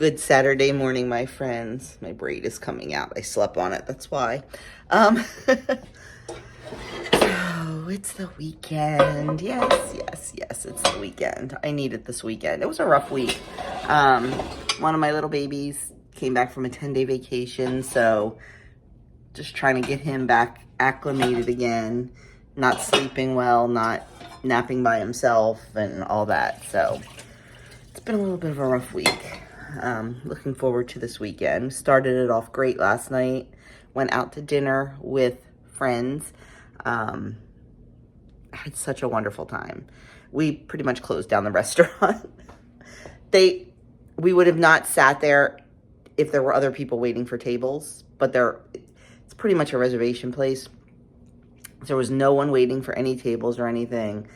Good Saturday morning, my friends. My braid is coming out. I slept on it, that's why. So it's the weekend. Yes, it's the weekend. I need it this weekend. It was a rough week. One of my little babies came back from a 10-day vacation, so just trying to get him back acclimated again. Not sleeping well, not napping by himself, and all that. So it's been a little bit of a rough week. Looking forward to this weekend. Started it off great last night. Went out to dinner with friends. Had such a wonderful time. We pretty much closed down the restaurant. We would have not sat there if there were other people waiting for tables, but it's pretty much a reservation place. There was no one waiting for any tables or anything.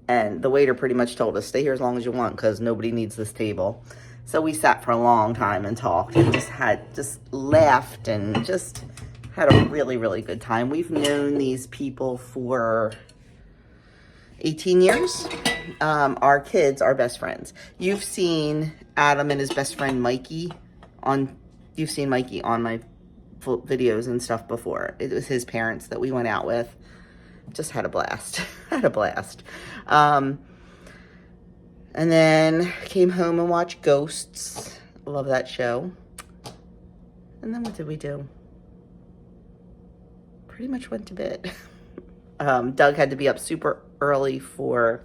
And the waiter pretty much told us, stay here as long as you want because nobody needs this table. So we sat for a long time and talked and just laughed and just had a really, really good time. We've known these people for 18 years. Our kids are best friends. You've seen Adam and his best friend Mikey you've seen Mikey on my videos and stuff before. It was his parents that we went out with. Just had a blast. And then came home and watched Ghosts. Love that show. And then what did we do? Pretty much went to bed. Doug had to be up super early for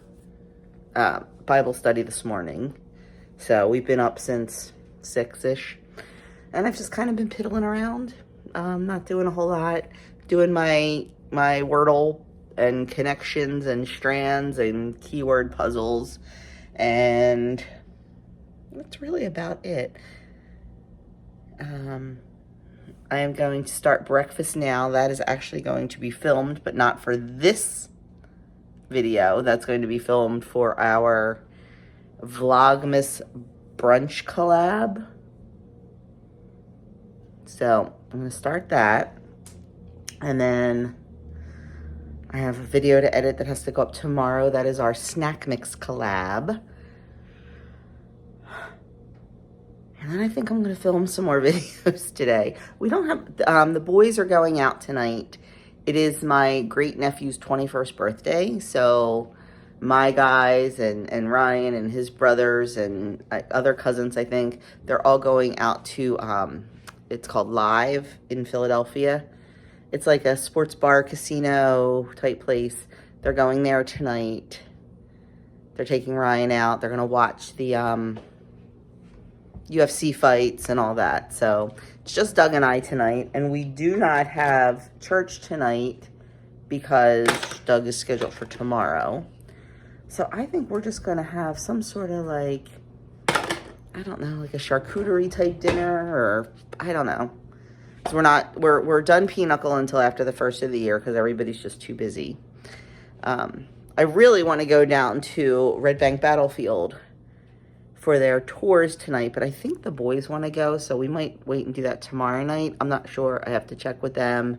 Bible study this morning. So we've been up since 6-ish. And I've just kind of been piddling around. Not doing a whole lot. Doing my Wordle and connections and strands and keyword puzzles. And that's really about it. I am going to start breakfast now. That is actually going to be filmed, but not for this video. That's going to be filmed for our Vlogmas brunch collab. So I'm going to start that. And then I have a video to edit that has to go up tomorrow. That is our snack mix collab. And then I think I'm going to film some more videos today. We don't have, the boys are going out tonight. It is my great nephew's 21st birthday. So my guys and Ryan and his brothers and other cousins, I think, they're all going out to, it's called Live in Philadelphia. It's like a sports bar, casino type place. They're going there tonight. They're taking Ryan out. They're going to watch the UFC fights and all that. So it's just Doug and I tonight. And we do not have church tonight because Doug is scheduled for tomorrow. So I think we're just going to have some sort of like, I don't know, like a charcuterie type dinner, or I don't know. So we're done pinochle until after the first of the year because everybody's just too busy. I really want to go down to Red Bank Battlefield for their tours tonight, but I think the boys want to go, so we might wait and do that tomorrow night. I'm not sure. I have to check with them.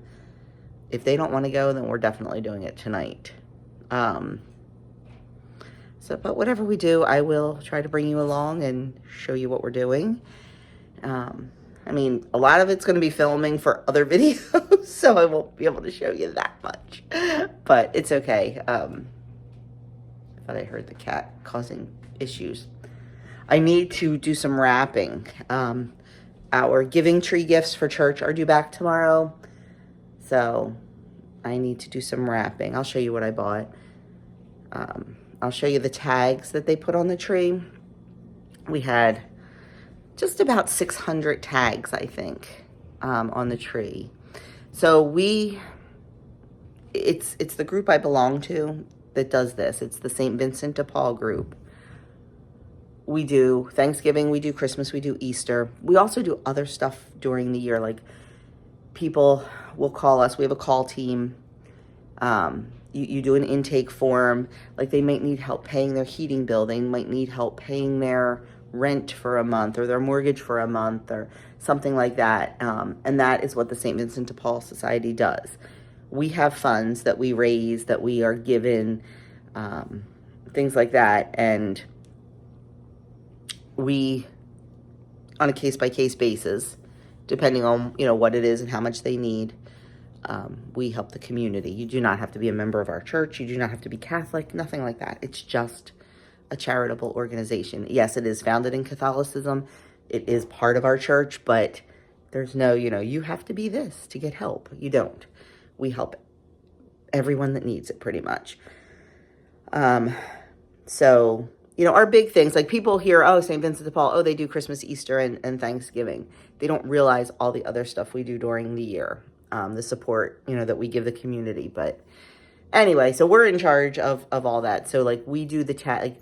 If they don't want to go, then we're definitely doing it tonight. But whatever we do, I will try to bring you along and show you what we're doing. I mean, a lot of it's going to be filming for other videos, so I won't be able to show you that much. But it's okay. I thought I heard the cat causing issues. I need to do some wrapping. Our giving tree gifts for church are due back tomorrow. So I need to do some wrapping. I'll show you what I bought. I'll show you the tags that they put on the tree. We had just about 600 tags, I think, on the tree. So it's the group I belong to that does this. It's the St. Vincent de Paul group. We do Thanksgiving, we do Christmas, we do Easter. We also do other stuff during the year. Like people will call us. We have a call team. You do an intake form. Like they might need help paying their heating bill. They might need help paying their rent for a month or their mortgage for a month or something like that. And that is what the St. Vincent de Paul Society does. We have funds that we raise, that we are given, things like that. And we on a case-by-case basis, depending on, you know, what it is and how much they need. We help the community. You do not have to be a member of our church. You do not have to be Catholic, nothing like that. It's just a charitable organization. Yes, it is founded in Catholicism. It is part of our church, but there's no, you know, you have to be this to get help. You don't. We help everyone that needs it pretty much. So, you know, our big things, like people hear, oh, St. Vincent de Paul, oh, they do Christmas, Easter, and Thanksgiving. They don't realize all the other stuff we do during the year, the support, you know, that we give the community. But anyway, so we're in charge of all that. So, like, we do the like,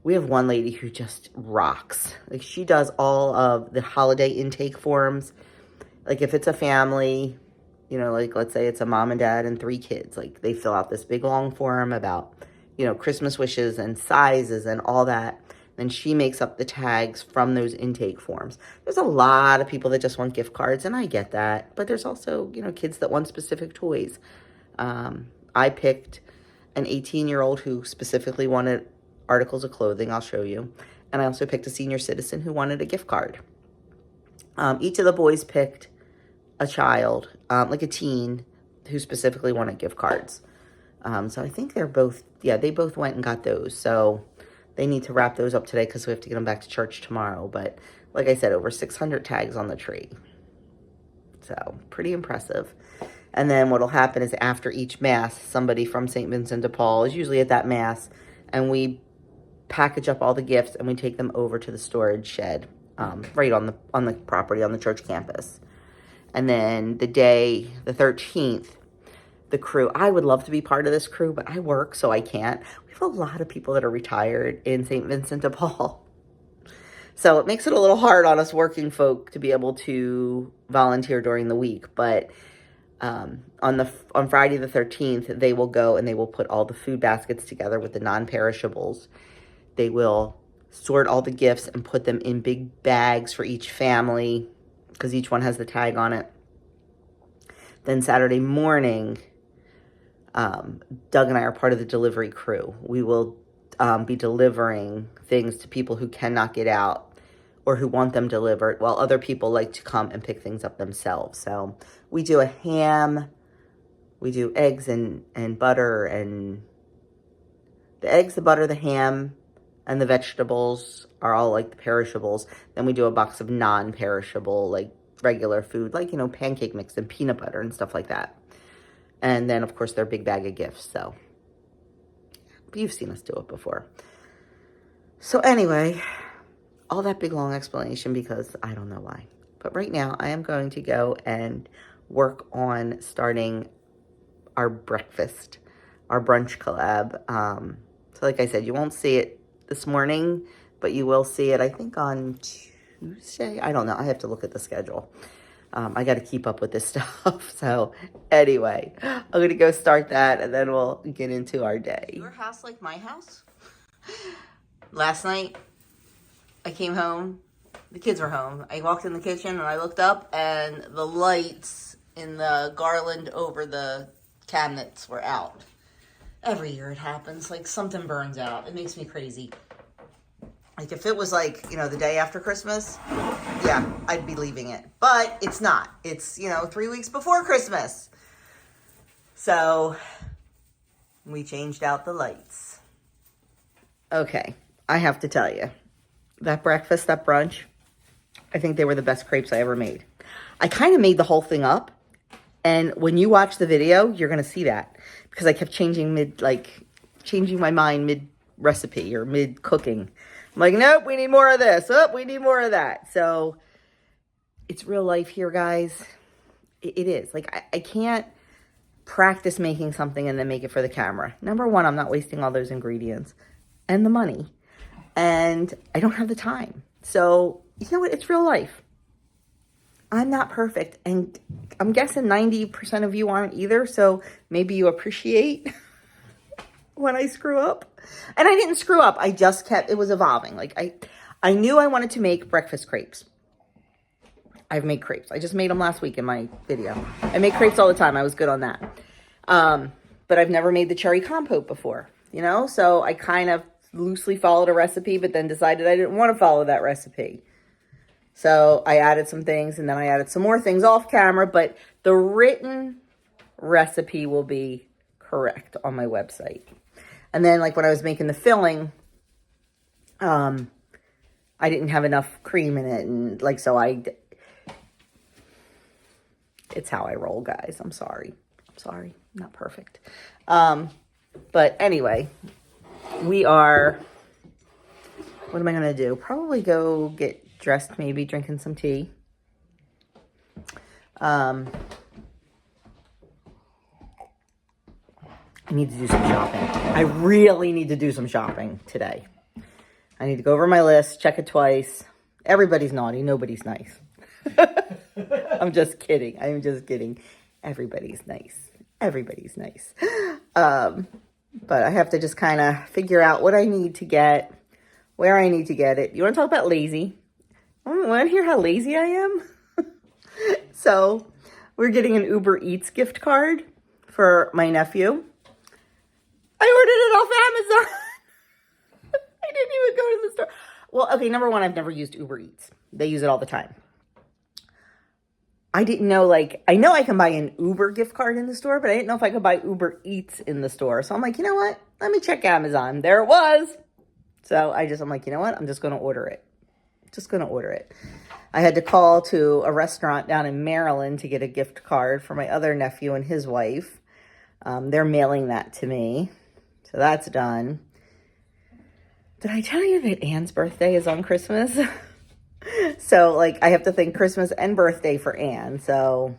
we have one lady who just rocks. Like, she does all of the holiday intake forms. Like, if it's a family, you know, like, let's say it's a mom and dad and 3 kids. Like, they fill out this big, long form about, you know, Christmas wishes and sizes and all that. Then she makes up the tags from those intake forms. There's a lot of people that just want gift cards, and I get that. But there's also, you know, kids that want specific toys. I picked an 18-year-old who specifically wanted articles of clothing. I'll show you. And I also picked a senior citizen who wanted a gift card. Each of the boys picked a child, like a teen, who specifically wanted gift cards. So I think they're both, yeah, they both went and got those. So they need to wrap those up today because we have to get them back to church tomorrow. But like I said, over 600 tags on the tree. So pretty impressive. And then what'll happen is after each Mass, somebody from St. Vincent de Paul is usually at that Mass, and we package up all the gifts and we take them over to the storage shed, right on the property, on the church campus. And then the day, the 13th, the crew, I would love to be part of this crew, but I work, so I can't. We have a lot of people that are retired in St. Vincent de Paul. So it makes it a little hard on us working folk to be able to volunteer during the week. But on Friday the 13th, they will go and they will put all the food baskets together with the non-perishables. They will sort all the gifts and put them in big bags for each family, because each one has the tag on it. Then Saturday morning, Doug and I are part of the delivery crew. We will be delivering things to people who cannot get out or who want them delivered, while other people like to come and pick things up themselves. So we do a ham, we do eggs and butter, and the eggs, the butter, the ham, and the vegetables are all like the perishables. Then we do a box of non-perishable, like regular food, like, you know, pancake mix and peanut butter and stuff like that. And then, of course, their big bag of gifts. So you've seen us do it before. So anyway, all that big, long explanation because I don't know why. But right now, I am going to go and work on starting our breakfast, our brunch collab. So like I said, you won't see it this morning, but you will see it, I think, on Tuesday. I don't know. I have to look at the schedule. I got to keep up with this stuff. So anyway, I'm going to go start that, and then we'll get into our day. Your house like my house? Last night, I came home. The kids were home. I walked in the kitchen, and I looked up, and the lights in the garland over the cabinets were out. Every year it happens. Like, something burns out. It makes me crazy. Like, if it was like, you know, the day after Christmas, yeah, I'd be leaving it. But it's not. It's, you know, 3 weeks before Christmas. So we changed out the lights. Okay, I have to tell you, that breakfast, that brunch, I think they were the best crepes I ever made. I kind of made the whole thing up. And when you watch the video, you're going to see that. Because I kept changing my mind mid-recipe or mid-cooking. I'm like, nope, we need more of this. Oh, we need more of that. So it's real life here, guys. It is. Like, I can't practice making something and then make it for the camera. Number one, I'm not wasting all those ingredients and the money. And I don't have the time. So, you know what? It's real life. I'm not perfect. And I'm guessing 90% of you aren't either. So maybe you appreciate when I screw up. And I didn't screw up. I just kept, it was evolving. Like, I knew I wanted to make breakfast crepes. I've made crepes. I just made them last week in my video. I make crepes all the time. I was good on that. But I've never made the cherry compote before, you know? So I kind of loosely followed a recipe, but then decided I didn't want to follow that recipe. So I added some things, and then I added some more things off camera, but the written recipe will be correct on my website. And then like when I was making the filling, I didn't have enough cream in it. And like, so it's how I roll, guys. I'm sorry. Not perfect. But anyway, what am I going to do? Probably go get dressed, maybe drinking some tea. I need to do some shopping. I really need to do some shopping today. I need to go over my list, check it twice. Everybody's naughty. Nobody's nice. I'm just kidding. Everybody's nice. But I have to just kind of figure out what I need to get, where I need to get it. You want to talk about lazy? Want to hear how lazy I am? So we're getting an Uber Eats gift card for my nephew. I ordered it off Amazon. I didn't even go to the store. Well, okay, number one, I've never used Uber Eats. They use it all the time. I didn't know, like, I know I can buy an Uber gift card in the store, but I didn't know if I could buy Uber Eats in the store. So I'm like, you know what? Let me check Amazon. There it was. So I'm like, you know what? I'm just going to order it. I had to call to a restaurant down in Maryland to get a gift card for my other nephew and his wife. They're mailing that to me. So that's done. Did I tell you that Anne's birthday is on Christmas? So, like, I have to think Christmas and birthday for Anne. So,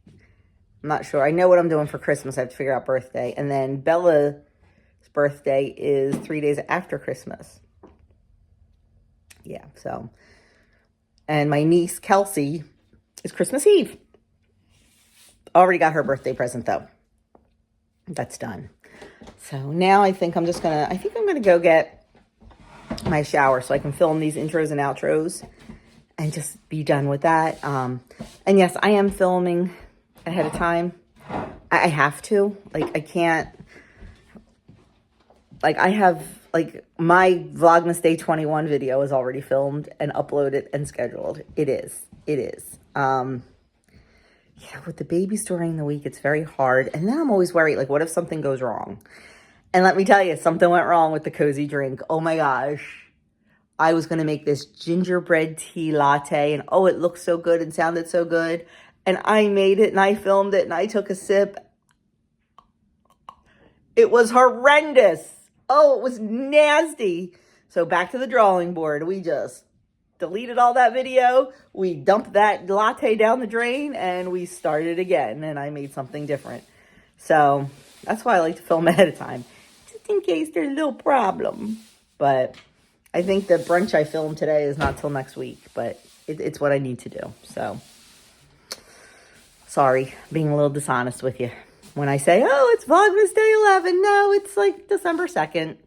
I'm not sure. I know what I'm doing for Christmas. I have to figure out birthday. And then Bella's birthday is 3 days after Christmas. Yeah, so. And my niece, Kelsey, is Christmas Eve. Already got her birthday present, though. That's done. So, now I think I'm going to go get my shower so I can film these intros and outros and just be done with that. And yes, I am filming ahead of time. I have to. Like, I can't. Like, I have, like, my Vlogmas Day 21 video is already filmed and uploaded and scheduled. It is. Yeah, with the babies during the week, it's very hard. And then I'm always worried, like, what if something goes wrong? And let me tell you, something went wrong with the cozy drink. Oh my gosh. I was going to make this gingerbread tea latte, and oh, it looked so good and sounded so good. And I made it and I filmed it and I took a sip. It was horrendous. Oh, it was nasty. So back to the drawing board. We just deleted all that video. We dumped that latte down the drain and we started again. And I made something different. So that's why I like to film ahead of time, just in case there's a little problem. But I think the brunch I filmed today is not till next week, but it's what I need to do. So sorry, being a little dishonest with you. When I say, oh, it's Vlogmas Day 11, no, it's like December 2nd.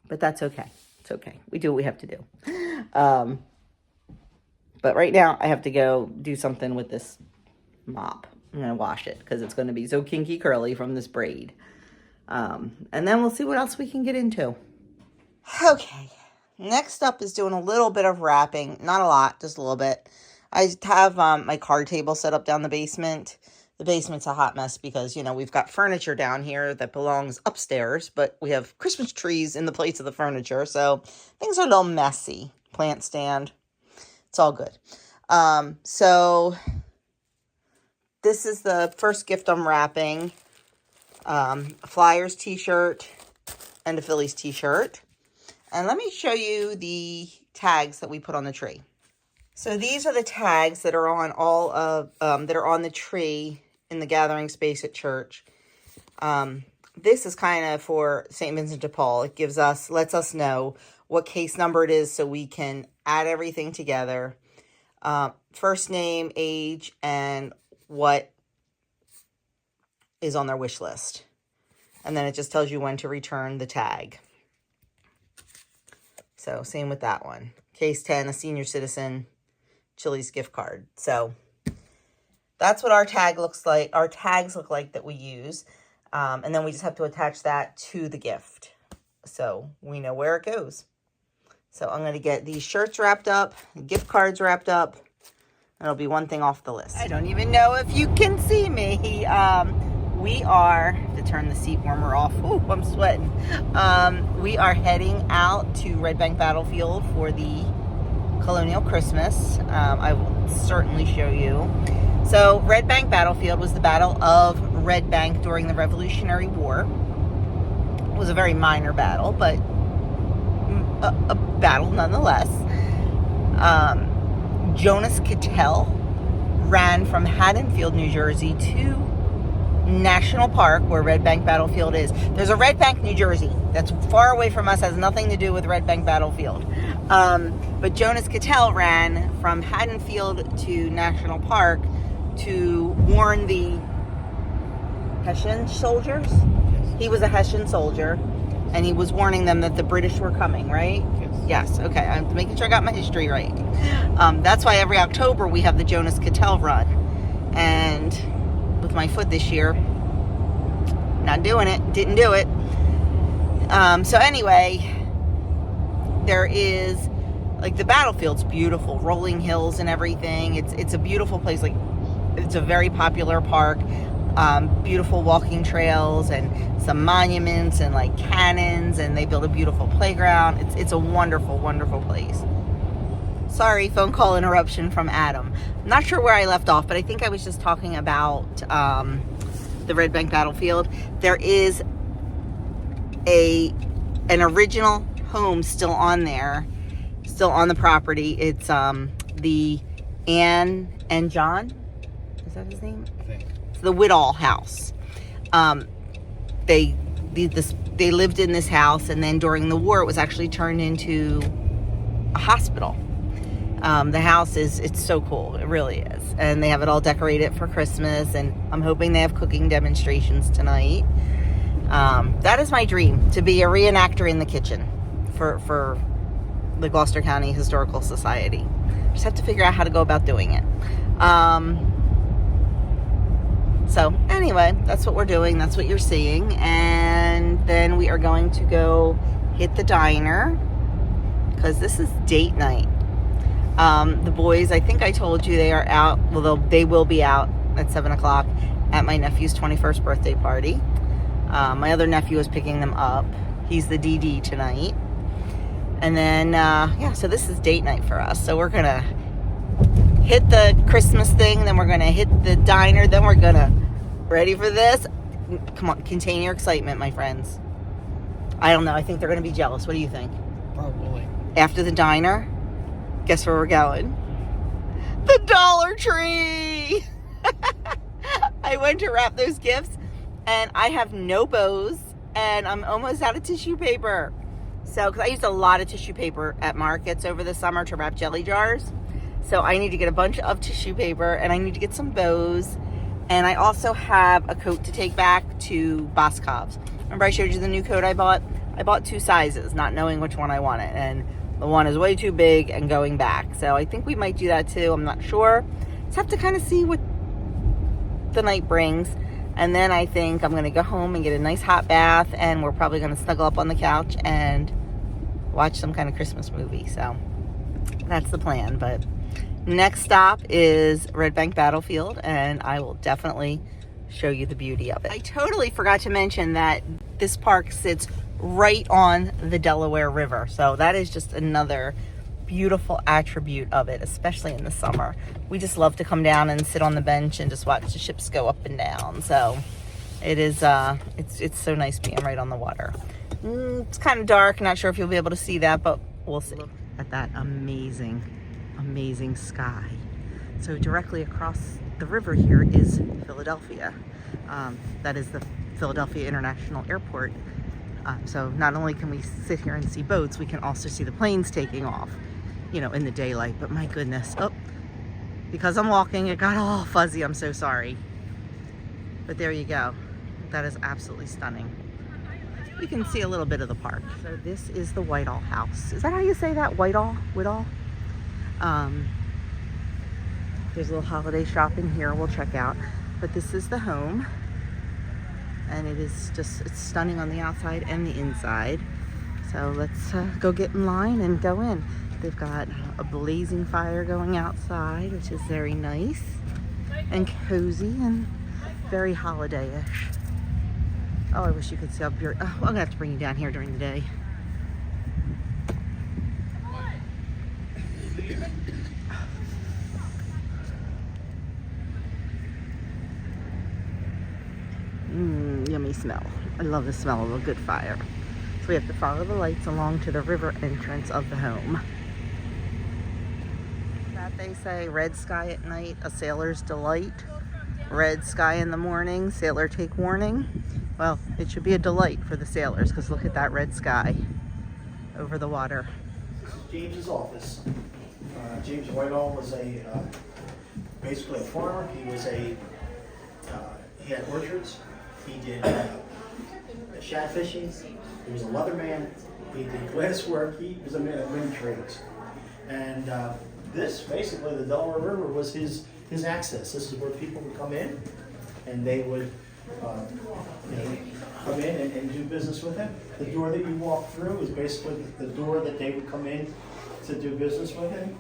But that's okay. It's okay. We do what we have to do. But right now, I have to go do something with this mop. I'm going to wash it because it's going to be so kinky curly from this braid. And then we'll see what else we can get into. Okay. Next up is doing a little bit of wrapping. Not a lot, just a little bit. I have my card table set up down the basement. The basement's a hot mess because, you know, we've got furniture down here that belongs upstairs, but we have Christmas trees in the place of the furniture, so things are a little messy. Plant stand. It's all good. So this is the first gift I'm wrapping. A Flyers t-shirt and a Phillies t-shirt. And let me show you the tags that we put on the tree. So these are the tags that are on all of, that are on the tree in the gathering space at church. This is kind of for St. Vincent de Paul. It lets us know what case number it is so we can add everything together. First name, age, and what is on their wish list. And then it just tells you when to return the tag. So same with that one. Case 10, a senior citizen, Chili's gift card. So that's what our tag looks like. Our tags look like that we use. And then we just have to attach that to the gift. So we know where it goes. So I'm going to get these shirts wrapped up, gift cards wrapped up. That'll be one thing off the list. I don't even know if you can see me. We are, to turn the seat warmer off. Ooh, I'm sweating. We are heading out to Red Bank Battlefield for the Colonial Christmas. I will certainly show you. So Red Bank Battlefield was the Battle of Red Bank during the Revolutionary War. It was a very minor battle, but a battle nonetheless. Jonas Cattell ran from Haddonfield, New Jersey to National Park, where Red Bank Battlefield is. There's a Red Bank, New Jersey, that's far away from us, has nothing to do with Red Bank Battlefield. But Jonas Cattell ran from Haddonfield to National Park to warn the Hessian soldiers. Yes. He was a Hessian soldier, and he was warning them that the British were coming, right? Yes, okay. I'm making sure I got my history right. That's why every October we have the Jonas Cattell run. And with my foot this year, not doing it. Didn't do it. So anyway, there is, like, the battlefield's beautiful. Rolling hills and everything. It's a beautiful place. Like, it's a very popular park. Beautiful walking trails and some monuments and like cannons, and they built a beautiful playground. It's a wonderful, wonderful place. Sorry, phone call interruption from Adam. I'm not sure where I left off, but I think I was just talking about the Red Bank Battlefield. There is an original home still on there, still on the property. It's the Anne and John. Is that his name? I think. It's the Whitall house. They lived in this house, and then during the war, it was actually turned into a hospital. The house it's so cool. It really is. And they have it all decorated for Christmas, and I'm hoping they have cooking demonstrations tonight. That is my dream, to be a reenactor in the kitchen for the Gloucester County Historical Society. Just have to figure out how to go about doing it. So anyway, that's what we're doing. That's what you're seeing. And then we are going to go hit the diner, because this is date night. The boys, I think I told you, they are out. Well, they will be out at 7 o'clock at my nephew's 21st birthday party. My other nephew is picking them up. He's the DD tonight. And then, so this is date night for us. So we're going to hit the Christmas thing, then we're going to hit the diner, then we're going to, ready for this? Come on, contain your excitement, my friends. I don't know. I think they're going to be jealous. What do you think? Probably. After the diner, guess where we're going? The Dollar Tree! I went to wrap those gifts, and I have no bows, and I'm almost out of tissue paper. So, because I used a lot of tissue paper at markets over the summer to wrap jelly jars. So I need to get a bunch of tissue paper, and I need to get some bows. And I also have a coat to take back to Boscov's. Remember I showed you the new coat I bought? I bought 2 sizes, not knowing which one I wanted. And the one is way too big and going back. So I think we might do that too. I'm not sure. Just have to kind of see what the night brings. And then I think I'm going to go home and get a nice hot bath. And we're probably going to snuggle up on the couch and watch some kind of Christmas movie. So that's the plan. But next stop is Red Bank Battlefield, and I will definitely show you the beauty of it. I totally forgot to mention that this park sits right on the Delaware River, so that is just another beautiful attribute of it, especially in the summer. We just love to come down and sit on the bench and just watch the ships go up and down. So it is it's so nice being right on the water. It's kind of dark, not sure if you'll be able to see that, but we'll see. Look at that amazing sky. So directly across the river here is Philadelphia. That is the Philadelphia International Airport. So not only can we sit here and see boats, we can also see the planes taking off, in the daylight. But my goodness, because I'm walking, it got all fuzzy. I'm so sorry. But there you go. That is absolutely stunning. You can see a little bit of the park. So this is the Whitall house. Is that how you say that? Whitall? There's a little holiday shopping here we'll check out. But this is the home. And it's stunning on the outside and the inside. So So let's go get in line and go in. They've got a blazing fire going outside, which is very nice and cozy and very holiday-ish. Oh, I wish you could see up here. Oh, I'm gonna have to bring you down here during the day. Yummy smell. I love the smell of a good fire. So we have to follow the lights along to the river entrance of the home. That they say, red sky at night, a sailor's delight. Red sky in the morning, sailor take warning. Well, it should be a delight for the sailors, because look at that red sky over the water. This is James's office. James Whitehall was basically a farmer. He was he had orchards. He did shad fishing. He was a leatherman. He did glass work. He was a man of many trades. And this, basically, the Delaware River was his access. This is where people would come in, and they would come in and do business with him. The door that you walk through is basically the door that they would come in to do business with him.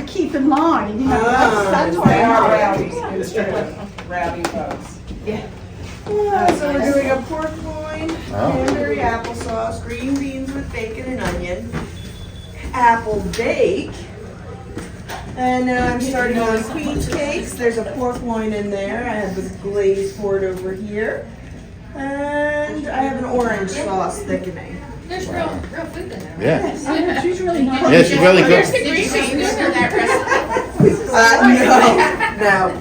Keep in line, you know, that's why I'm Rowdy folks. Yeah. So we're doing a pork loin, cranberry applesauce, green beans with bacon and onion, apple bake, and now I'm starting on queen's cakes. There's a pork loin in there. I have the glaze poured over here, and I have an orange sauce thickening. There's real food in there. Yeah. She's really nice. Yeah, she really There's good. the green beans in that recipe. No.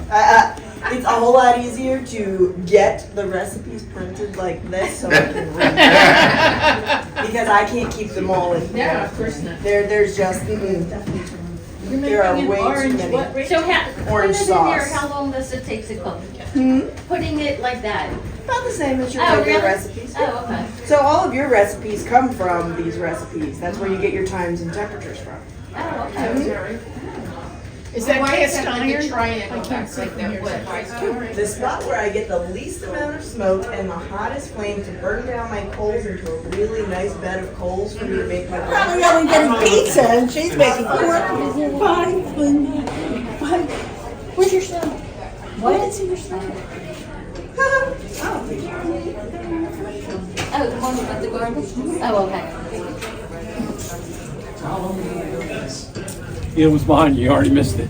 It's a whole lot easier to get the recipes printed like this so I can read them. Because I can't keep them all in here. No, of course not. There's just, There are way too many. So how, Orange put it in there, sauce. how long does it take to cook? Hmm? Putting it like that? About the same as your Oh, regular really? recipes. Oh, okay. So all of your recipes come from these recipes. That's where you get your times and temperatures from. Oh, okay. Is that cast I iron? try it I can't see from here. The spot where I get the least amount of smoke and the hottest flame to burn down my coals into a really nice bed of coals for me to make my Probably only getting pizza and she's making pork pie. Where's your son? Why didn't see your son? Oh, the one with the garbage? Oh, okay. It was behind you. You already missed it.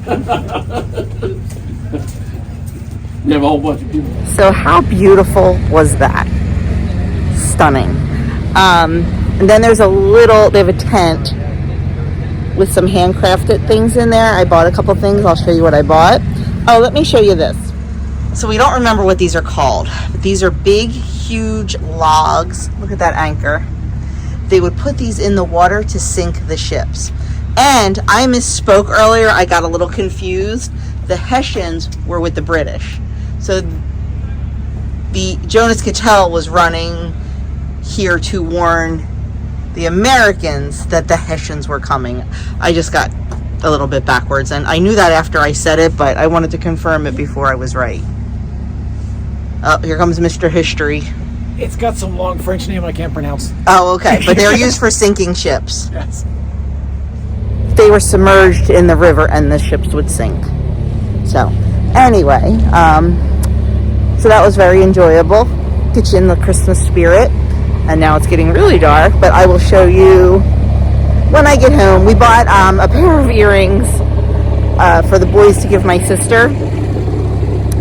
You have a whole bunch of people. So how beautiful was that? Stunning. And then there's they have a tent with some handcrafted things in there. I bought a couple things. I'll show you what I bought. Oh, let me show you this. So we don't remember what these are called, but these are big, huge logs. Look at that anchor. They would put these in the water to sink the ships. And I misspoke earlier. I got a little confused. The Hessians were with the British. So the Jonas Cattell was running here to warn the Americans that the Hessians were coming. I just got a little bit backwards, and I knew that after I said it, but I wanted to confirm it before I was right. Oh, here comes Mr. History. It's got some long French name I can't pronounce. Oh, okay. But they were used for sinking ships. Yes. They were submerged in the river and the ships would sink. So, anyway, so that was very enjoyable. Get you in the Christmas spirit. And now it's getting really dark, but I will show you when I get home. We bought a pair of earrings for the boys to give my sister.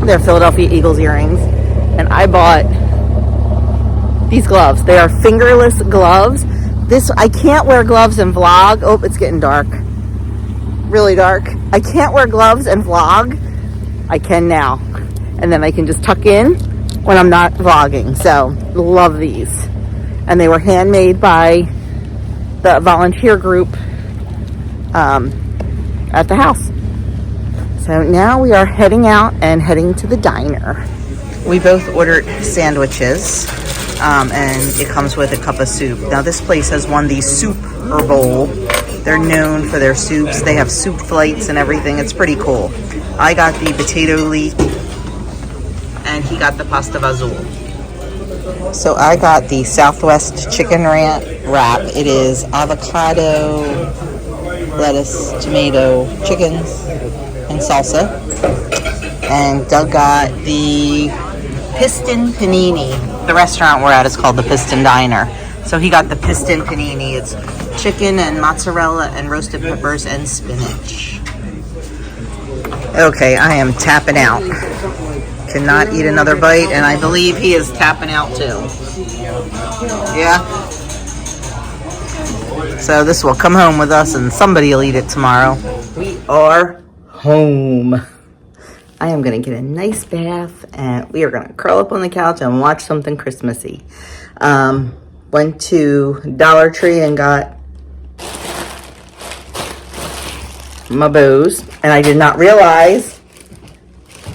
They're Philadelphia Eagles earrings. And I bought these gloves. They are fingerless gloves. I can't wear gloves and vlog. Oh, it's getting dark. Really dark. I can't wear gloves and vlog. I can now. And then I can just tuck in when I'm not vlogging. So, love these. And they were handmade by the volunteer group at the house. So now we are heading out and heading to the diner. We both ordered sandwiches. And it comes with a cup of soup. Now this place has won the Soup Bowl. They're known for their soups. They have soup flights and everything. It's pretty cool. I got the potato leek and he got the pasta vazul. So I got the Southwest chicken wrap. It is avocado, lettuce, tomato, chickens, and salsa. And Doug got the Piston Panini. The restaurant we're at is called the Piston Diner. So he got the Piston Panini. It's chicken and mozzarella and roasted peppers and spinach. Okay, I am tapping out. Cannot eat another bite, and I believe he is tapping out too. Yeah? So this will come home with us and somebody will eat it tomorrow. We are home. I am going to get a nice bath and we are going to curl up on the couch and watch something Christmassy. Went to Dollar Tree and got my bows, and I did not realize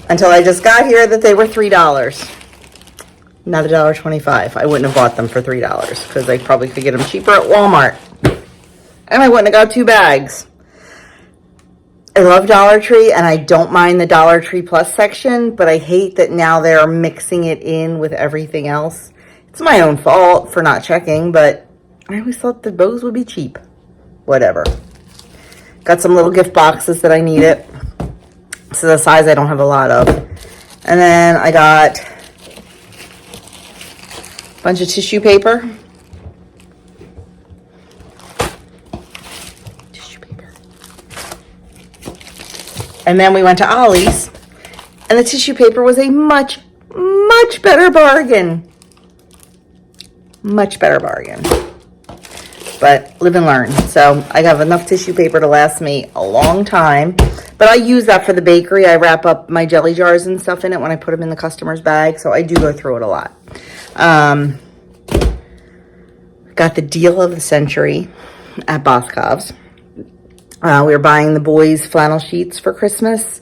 until I just got here that they were $3. Not $1.25. I wouldn't have bought them for $3 because I probably could get them cheaper at Walmart. And I wouldn't have got 2 bags. I love Dollar Tree, and I don't mind the Dollar Tree Plus section, but I hate that now they're mixing it in with everything else. It's my own fault for not checking, but I always thought the bows would be cheap. Whatever. Got some little gift boxes that I needed. This is a size I don't have a lot of. And then I got a bunch of tissue paper. And then we went to Ollie's, and the tissue paper was a much, much better bargain. Much better bargain. But live and learn. So I have enough tissue paper to last me a long time. But I use that for the bakery. I wrap up my jelly jars and stuff in it when I put them in the customer's bag. So I do go through it a lot. Got the deal of the century at Boscov's. We were buying the boys flannel sheets for Christmas,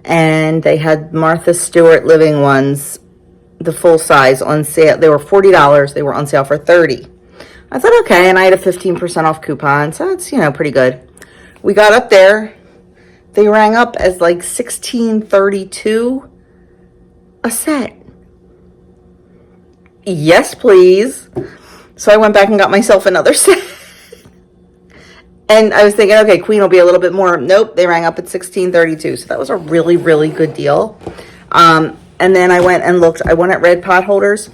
and they had Martha Stewart living ones, the full size, on sale. They were $40. They were on sale for $30. I thought, okay, and I had a 15% off coupon, so it's, pretty good. We got up there. They rang up as like $16.32 a set. Yes, please. So I went back and got myself another set. And I was thinking, okay, Queen will be a little bit more. Nope, they rang up at $16.32. So that was a really, really good deal. And then I went and looked. I went at red pot holders.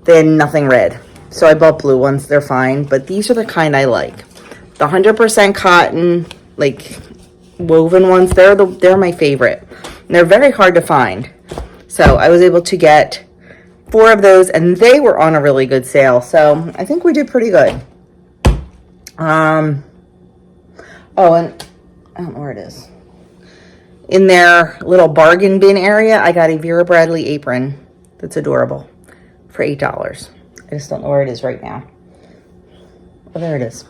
They had nothing red. So I bought blue ones. They're fine. But these are the kind I like. The 100% cotton, like woven ones, they're my favorite. And they're very hard to find. So I was able to get 4 of those, and they were on a really good sale. So I think we did pretty good. Oh, and I don't know where it is. In their little bargain bin area, I got a Vera Bradley apron that's adorable for $8. I just don't know where it is right now. Oh, there it is.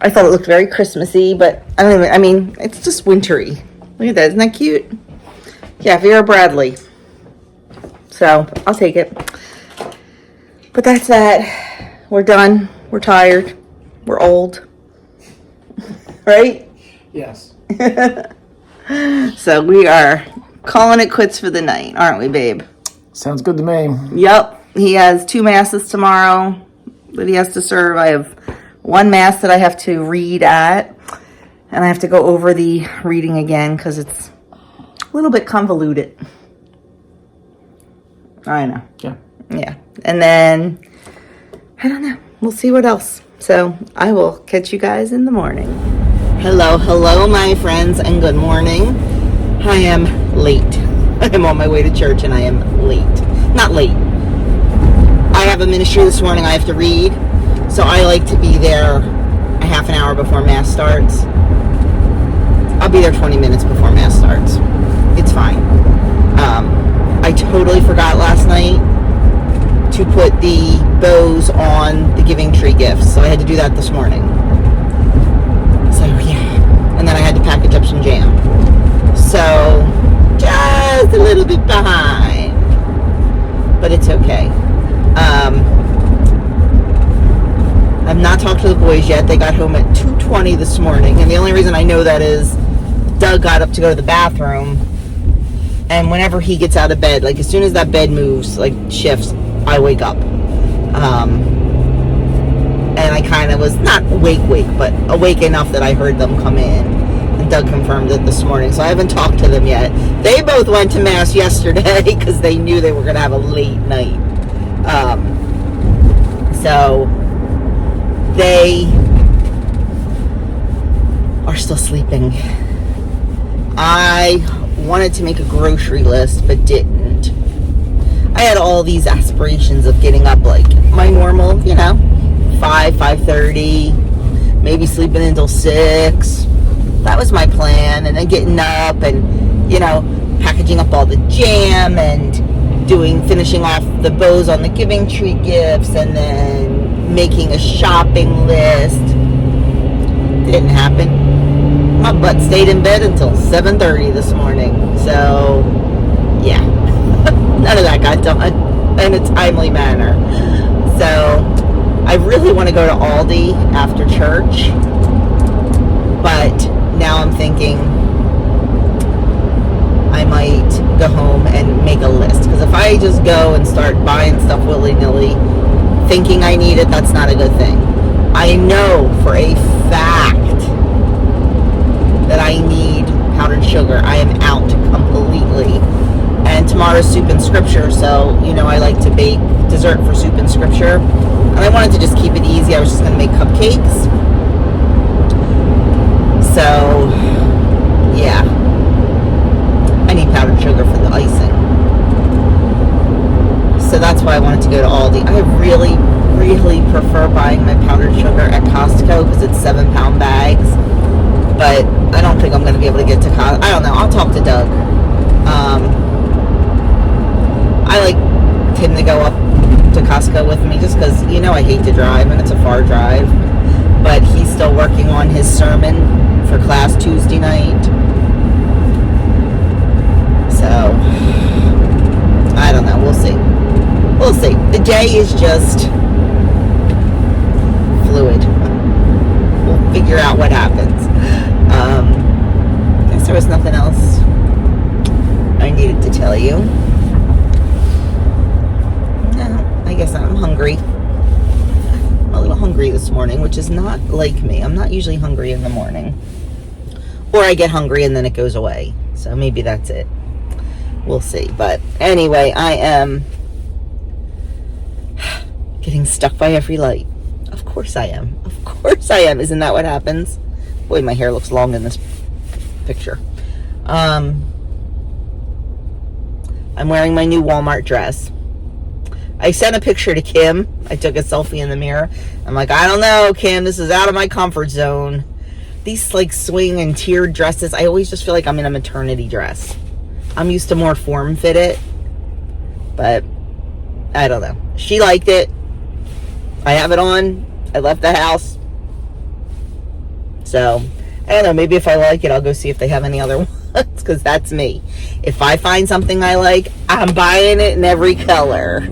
I thought it looked very Christmassy, but it's just wintry. Look at that. Isn't that cute? Yeah, Vera Bradley. So I'll take it. But that's that. We're done. We're tired. We're old. Right? Yes. So we are calling it quits for the night, aren't we, babe? Sounds good to me. Yep. He has 2 masses tomorrow that he has to serve. I have 1 mass that I have to read at. And I have to go over the reading again because it's a little bit convoluted. I know. Yeah. Yeah. And then, I don't know. We'll see what else. So I will catch you guys in the morning. Hello, my friends, and good morning. I am late. I'm on my way to church, and I am late. Not late. I have a ministry this morning I have to read, so I like to be there a half an hour before Mass starts. I'll be there 20 minutes before Mass starts. It's fine. I totally forgot last night to put the bows on the giving tree gifts, so I had to do that this morning. So yeah, and then I had to package up some jam. So just a little bit behind, but it's okay. I've not talked to the boys yet. They got home at 2:20 this morning, and the only reason I know that is Doug got up to go to the bathroom, and whenever he gets out of bed, like as soon as that bed moves, like shifts, I wake up. And I kind of was not awake, but awake enough that I heard them come in. And Doug confirmed it this morning, so I haven't talked to them yet. They both went to Mass yesterday because they knew they were going to have a late night. So they are still sleeping. I wanted to make a grocery list, but didn't. I had all these aspirations of getting up like my normal, 5:30, maybe sleeping until 6. That was my plan. And then getting up and, packaging up all the jam and finishing off the bows on the giving tree gifts and then making a shopping list. Didn't happen. My butt stayed in bed until 7:30 this morning. So, yeah. None of that got done in a timely manner. So I really want to go to Aldi after church, but now I'm thinking I might go home and make a list, because if I just go and start buying stuff willy-nilly thinking I need it, that's not a good thing. I know for a fact that I need powdered sugar. I am out completely. And tomorrow's soup and scripture, so I like to bake dessert for soup and scripture, and I wanted to just keep it easy. I was just going to make cupcakes. So yeah, I need powdered sugar for the icing, so that's why I wanted to go to Aldi. I really prefer buying my powdered sugar at Costco because it's 7-pound bags, but I don't think I'm going to be able to get to Costco. I don't know, I'll talk to Doug. I like him to go up to Costco with me just because, I hate to drive and it's a far drive. but he's still working on his sermon for class Tuesday night. So, I don't know. We'll see. We'll see. The day is just fluid. We'll figure out what happens. I guess there was nothing else I needed to tell you. No, I guess I'm hungry. I'm a little hungry this morning, which is not like me. I'm not usually hungry in the morning. Or I get hungry and then it goes away. So maybe that's it. We'll see. But anyway, I am getting stuck by every light. Of course I am. Of course I am. Isn't that what happens? Boy, my hair looks long in this picture. I'm wearing my new Walmart dress. I sent a picture to Kim. I took a selfie in the mirror. I'm like, I don't know, Kim, this is out of my comfort zone. These like swing and tiered dresses, I always just feel like I'm in a maternity dress. I'm used to more form-fitted, but I don't know. She liked it. I have it on. I left the house. So, I don't know. Maybe if I like it, I'll go see if they have any other ones, because that's me. If I find something I like, I'm buying it in every color.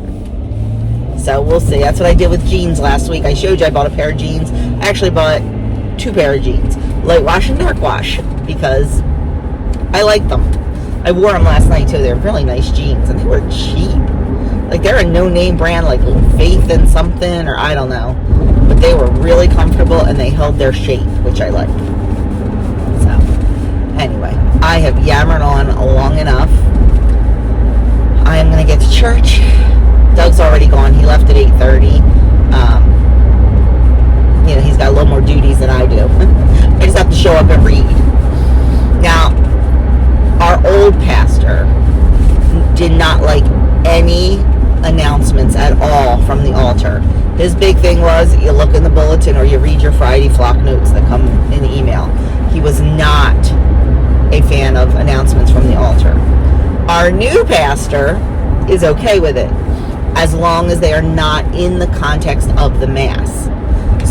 So, we'll see. That's what I did with jeans last week. I showed you I bought a pair of jeans. I actually bought 2 pair of jeans. Light wash and dark wash, because I like them. I wore them last night, too. They're really nice jeans, and they were cheap. Like, they're a no-name brand, like Faith and something, or I don't know. But they were really comfortable, and they held their shape, which I like. So, anyway, I have yammered on long enough. I am going to get to church. Doug's already gone. He left at 8:30. You know, he's got a little more duties than I do. I just have to show up and read. Now, our old pastor did not like any announcements at all from the altar. His big thing was you look in the bulletin or you read your Friday flock notes that come in the email. He was not a fan of announcements from the altar. Our new pastor is okay with it as long as they are not in the context of the Mass.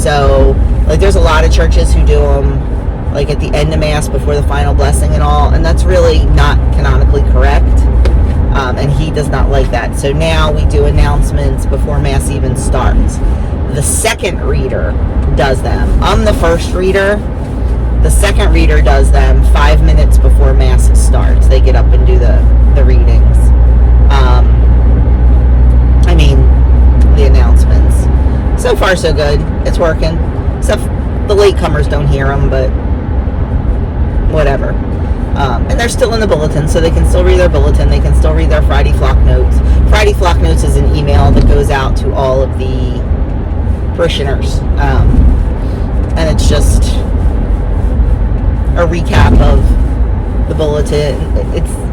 So, like, there's a lot of churches who do them like at the end of Mass before the final blessing and all, and that's really not canonically correct. And he does not like that. So now we do announcements before Mass even starts. The second reader does them. I'm the first reader. The second reader does them 5 minutes before Mass starts. They get up and do the readings. I mean, the announcements. So far, so good. It's working. Except the latecomers don't hear them, but whatever. And they're still in the bulletin, so they can still read their bulletin. They can still read their Friday flock notes. Friday flock notes is an email that goes out to all of the parishioners. And it's just a recap of the bulletin.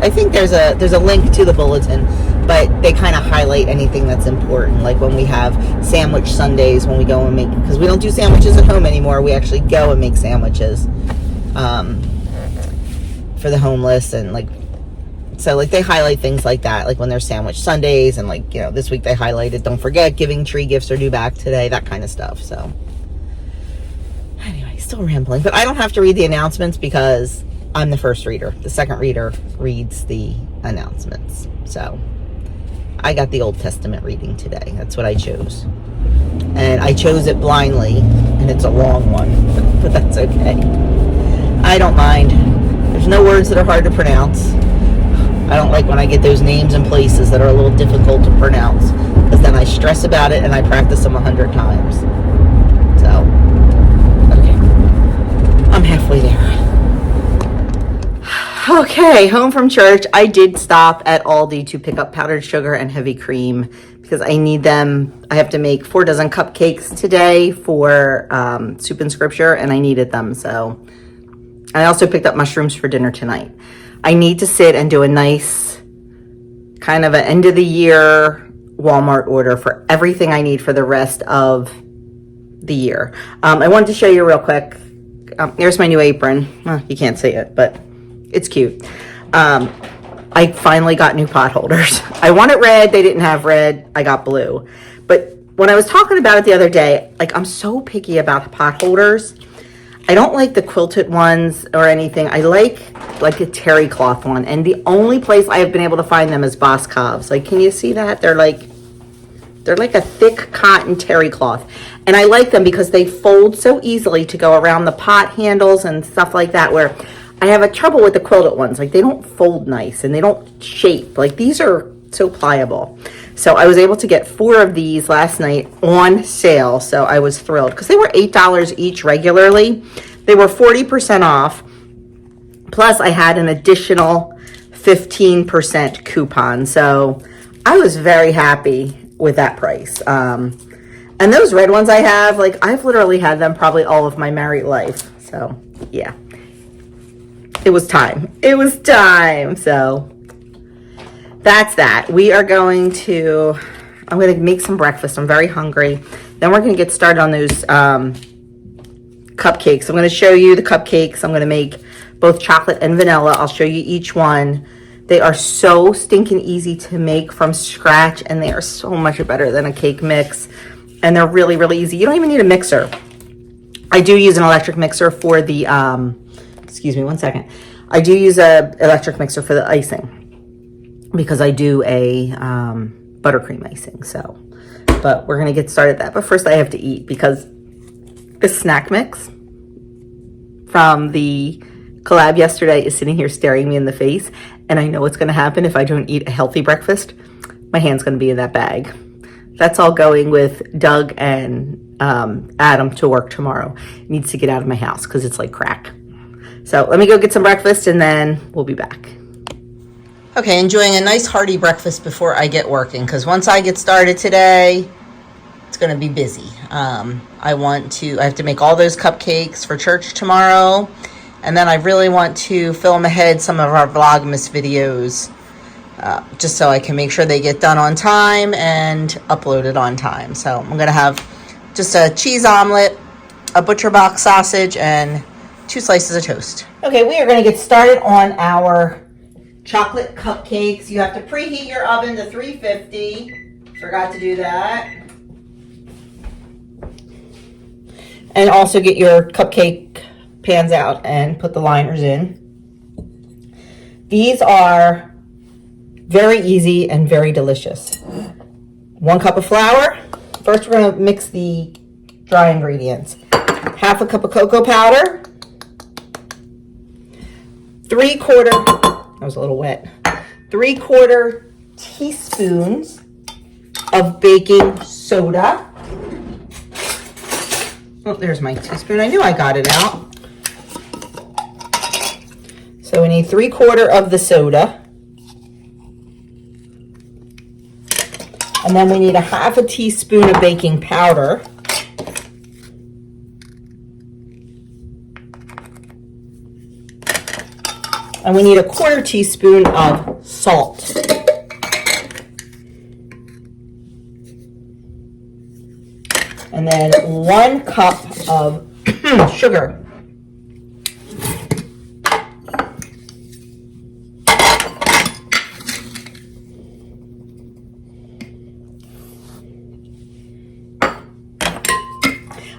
I think there's a link to the bulletin, but they kind of highlight anything that's important. Like when we have sandwich Sundays, when we go and make, because we don't do sandwiches at home anymore, we actually go and make sandwiches. For the homeless, and like, so like they highlight things like that, like when there's sandwich Sundays, and like, you know, this week they highlighted don't forget giving tree gifts are due back today, that kind of stuff. So anyway, still rambling, but I don't have to read the announcements because I'm the first reader. The second reader reads the announcements. So I got the Old Testament reading today. That's what I chose, and I chose it blindly, and it's a long one, but that's okay. I don't mind. There's no words that are hard to pronounce. I don't like when I get those names and places that are a little difficult to pronounce, because then I stress about it and I practice them 100 times. So, okay. I'm halfway there. Okay, home from church. I did stop at Aldi to pick up powdered sugar and heavy cream because I need them. I have to make 4 dozen cupcakes today for Soup and Scripture, and I needed them, so I also picked up mushrooms for dinner tonight. I need to sit and do a nice kind of an end of the year Walmart order for everything I need for the rest of the year. I wanted to show you real quick. Here's my new apron. You can't see it, but it's cute. I finally got new pot holders. I wanted red. They didn't have red. I got blue. But when I was talking about it the other day, like I'm so picky about pot holders. I don't like the quilted ones or anything. I like a terry cloth one. And the only place I have been able to find them is Boscov's. Like, can you see that? They're like a thick cotton terry cloth. And I like them because they fold so easily to go around the pot handles and stuff like that, where I have a trouble with the quilted ones. Like, they don't fold nice and they don't shape. Like, these are so pliable. So I was able to get 4 of these last night on sale. So I was thrilled because they were $8 each regularly. They were 40% off. Plus I had an additional 15% coupon. So I was very happy with that price. And those red ones I have, like I've literally had them probably all of my married life. So yeah, it was time. It was time. So that's that. I'm going to make some breakfast. I'm very hungry. Then we're going to get started on those cupcakes. I'm going to show you the cupcakes. I'm going to make both chocolate and vanilla. I'll show you each one. They are so stinking easy to make from scratch, and they are so much better than a cake mix. And they're really, really easy. You don't even need a mixer. I do use an electric mixer for the, excuse me one second. I do use an electric mixer for the icing, because I do a buttercream icing. So, but we're gonna get started that. But first I have to eat, because the snack mix from the collab yesterday is sitting here staring me in the face, and I know what's gonna happen if I don't eat a healthy breakfast. My hand's gonna be in that bag. That's all going with Doug and Adam to work tomorrow. He needs to get out of my house because it's like crack. So let me go get some breakfast and then we'll be back. Okay, enjoying a nice hearty breakfast before I get working, because once I get started today, it's going to be busy. I have to make all those cupcakes for church tomorrow, and then I really want to film ahead some of our Vlogmas videos, just so I can make sure they get done on time and uploaded on time. So I'm going to have just a cheese omelet, a butcher box sausage, and 2 slices of toast. Okay, we are going to get started on our chocolate cupcakes. You have to preheat your oven to 350. Forgot to do that. And also get your cupcake pans out and put the liners in. These are very easy and very delicious. 1 cup of flour. First we're going to mix the dry ingredients. 1/2 cup of cocoa powder. 3/4, that was a little wet, 3/4 teaspoons of baking soda. Oh, there's my teaspoon. I knew I got it out. So we need 3/4 of the soda. And then we need 1/2 teaspoon of baking powder. And we need 1/4 teaspoon of salt. And then 1 cup of sugar.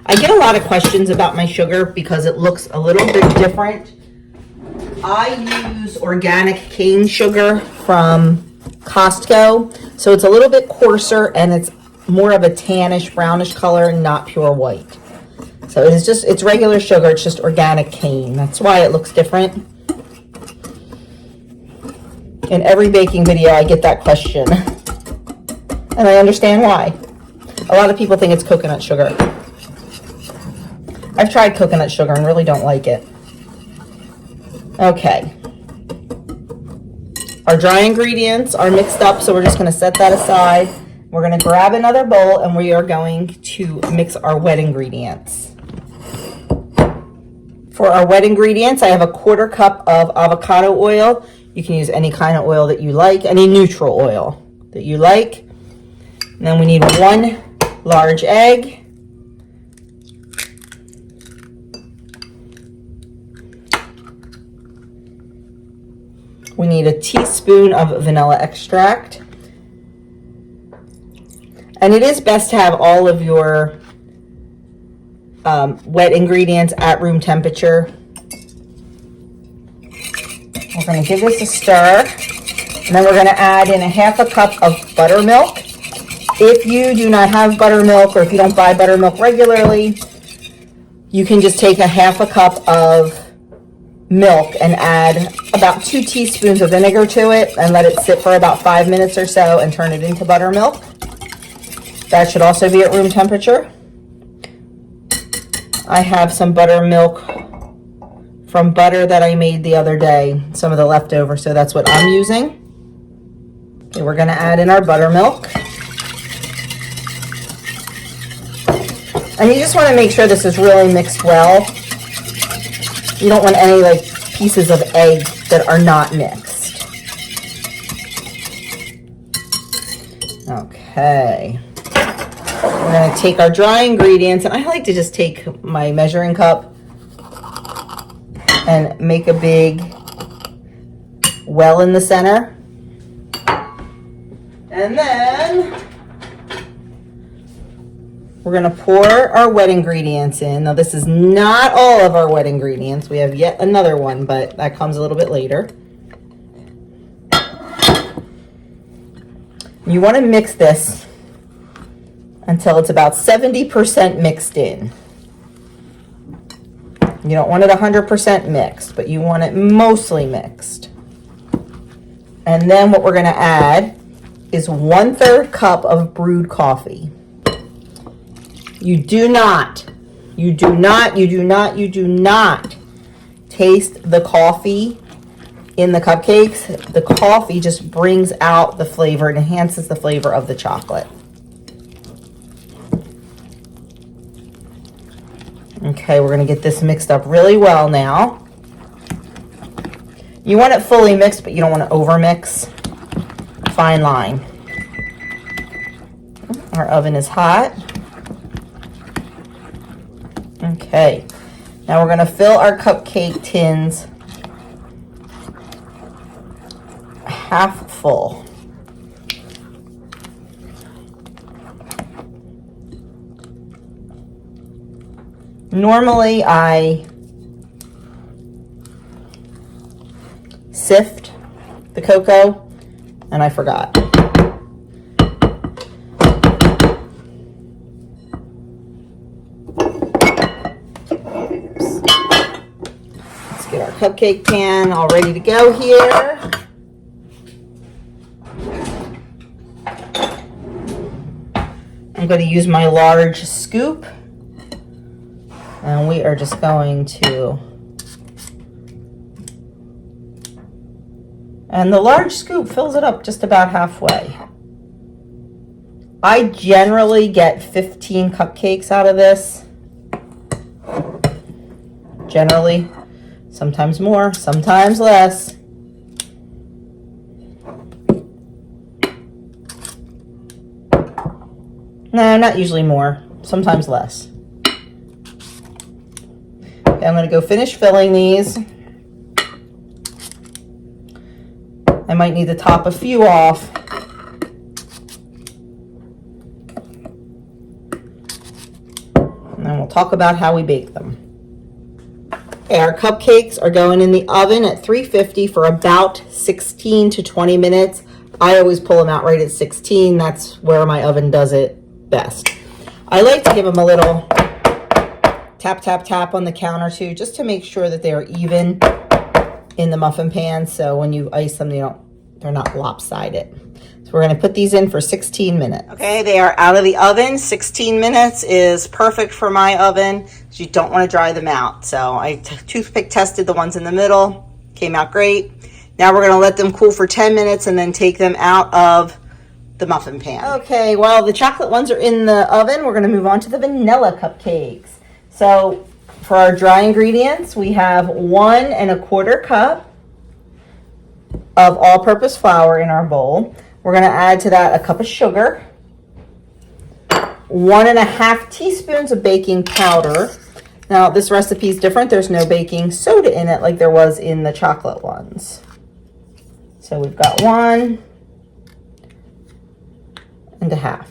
I get a lot of questions about my sugar because it looks a little bit different. I use organic cane sugar from Costco, so it's a little bit coarser and it's more of a tannish, brownish color, not pure white. So it's regular sugar, it's just organic cane. That's why it looks different. In every baking video, I get that question, and I understand why. A lot of people think it's coconut sugar. I've tried coconut sugar and really don't like it. Okay, our dry ingredients are mixed up, so we're just going to set that aside. We're going to grab another bowl and we are going to mix our wet ingredients. For our wet ingredients, I have 1/4 cup of avocado oil. You can use any kind of oil that you like, any neutral oil that you like. And then we need 1 large egg. We need 1 teaspoon of vanilla extract. And it is best to have all of your wet ingredients at room temperature. We're going to give this a stir, and then we're going to add in a half a cup of buttermilk. If you do not have buttermilk, or if you don't buy buttermilk regularly, you can just take a half a cup of milk and add about 2 teaspoons of vinegar to it and let it sit for about 5 minutes or so and turn it into buttermilk. That should also be at room temperature. I have some buttermilk from butter that I made the other day, some of the leftover, so that's what I'm using. Okay, we're going to add in our buttermilk. And you just want to make sure this is really mixed well. You don't want any like pieces of egg that are not mixed. Okay. We're going to take our dry ingredients, and I like to just take my measuring cup and make a big well in the center. And then we're going to pour our wet ingredients in. Now, this is not all of our wet ingredients. We have yet another one, but that comes a little bit later. You want to mix this until it's about 70% mixed in. You don't want it 100% mixed, but you want it mostly mixed. And then what we're going to add is 1/3 cup of brewed coffee. You do not taste the coffee in the cupcakes. The coffee just brings out the flavor and enhances the flavor of the chocolate. Okay, we're going to get this mixed up really well now. You want it fully mixed, but you don't want to overmix. Fine line. Our oven is hot. Okay, now we're going to fill our cupcake tins half full. Normally I sift the cocoa, and I forgot. Let's get our cupcake pan all ready to go here. I'm going to use my large scoop, and we are just going to, and the large scoop fills it up just about halfway. I generally get 15 cupcakes out of this. Generally, sometimes more, sometimes less. No, not usually more, sometimes less. Okay, I'm going to go finish filling these. I might need to top a few off. And then we'll talk about how we bake them. Okay, our cupcakes are going in the oven at 350 for about 16 to 20 minutes. I always pull them out right at 16. That's where my oven does it best. I like to give them a little tap, tap, tap on the counter too, just to make sure that they are even in the muffin pan. So when you ice them, they're not lopsided. So we're going to put these in for 16 minutes. Okay, they are out of the oven. 16 minutes is perfect for my oven. So you don't want to dry them out. So I toothpick tested the ones in the middle. Came out great. Now we're going to let them cool for 10 minutes and then take them out of the muffin pan. Okay, while the chocolate ones are in the oven, we're going to move on to the vanilla cupcakes. So for our dry ingredients, we have 1 1/4 cup of all-purpose flour in our bowl. We're going to add to that a cup of sugar, 1 1/2 teaspoons of baking powder. Now this recipe is different. There's no baking soda in it like there was in the chocolate ones. So we've got 1 1/2.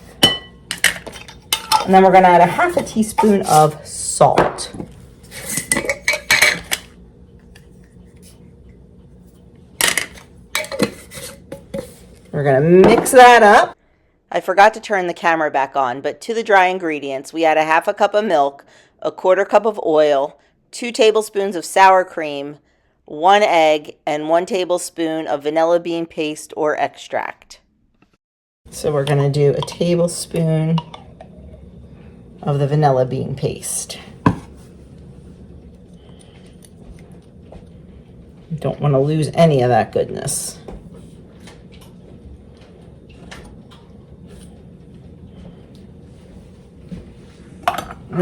And then we're gonna add a half a teaspoon of salt. We're gonna mix that up. I forgot to turn the camera back on, but to the dry ingredients, we add a half a cup of milk, a quarter cup of oil, 2 tablespoons of sour cream, 1 egg, and 1 tablespoon of vanilla bean paste or extract. So we're gonna do a tablespoon of the vanilla bean paste. Don't want to lose any of that goodness.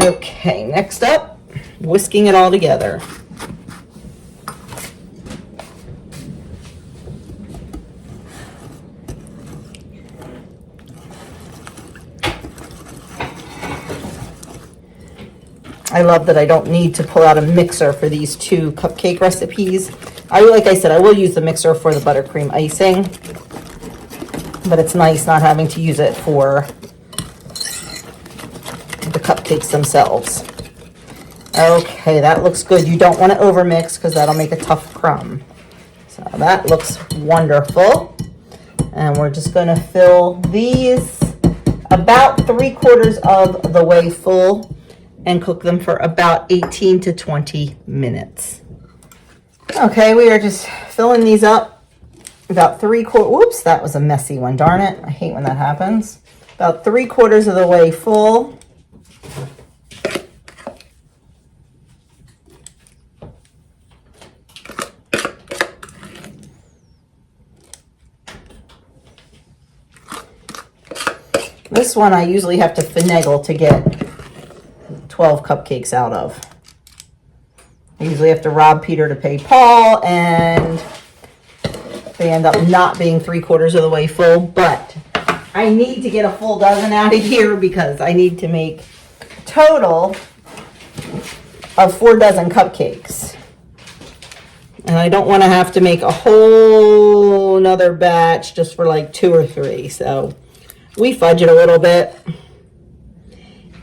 Okay, next up, whisking it all together. I love that I don't need to pull out a mixer for these 2 cupcake recipes. Like I said, I will use the mixer for the buttercream icing, but it's nice not having to use it for the cupcakes themselves. Okay, that looks good. You don't want to overmix because that'll make a tough crumb. So that looks wonderful. And we're just going to fill these about 3/4 of the way full and cook them for about 18 to 20 minutes. Okay, we are just filling these up about 3/4. Whoops, that was a messy one. Darn it. I hate when that happens. About 3/4 of the way full. This one I usually have to finagle to get 12 cupcakes out of. I usually have to rob Peter to pay Paul, and they end up not being 3/4 of the way full, but I need to get a full dozen out of here because I need to make a total of 4 dozen cupcakes. And I don't want to have to make a whole another batch just for like 2 or 3, so we fudge it a little bit.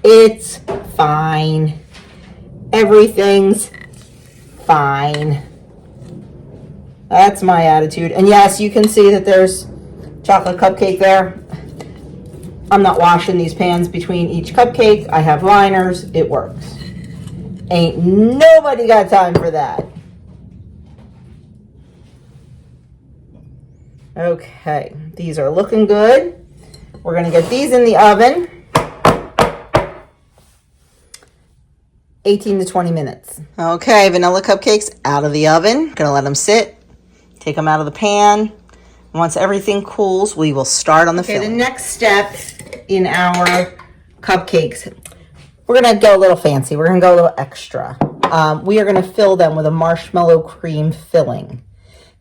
It's fine. Everything's fine. That's my attitude. And yes, you can see that there's chocolate cupcake there. I'm not washing these pans between each cupcake. I have liners. It works. Ain't nobody got time for that. Okay, these are looking good. We're going to get these in the oven. 18 to 20 minutes. Okay, vanilla cupcakes out of the oven. Gonna let them sit. Take them out of the pan. Once everything cools, we will start on the filling. The next step in our cupcakes, we're gonna go a little fancy. We're gonna go a little extra. We are gonna fill them with a marshmallow cream filling,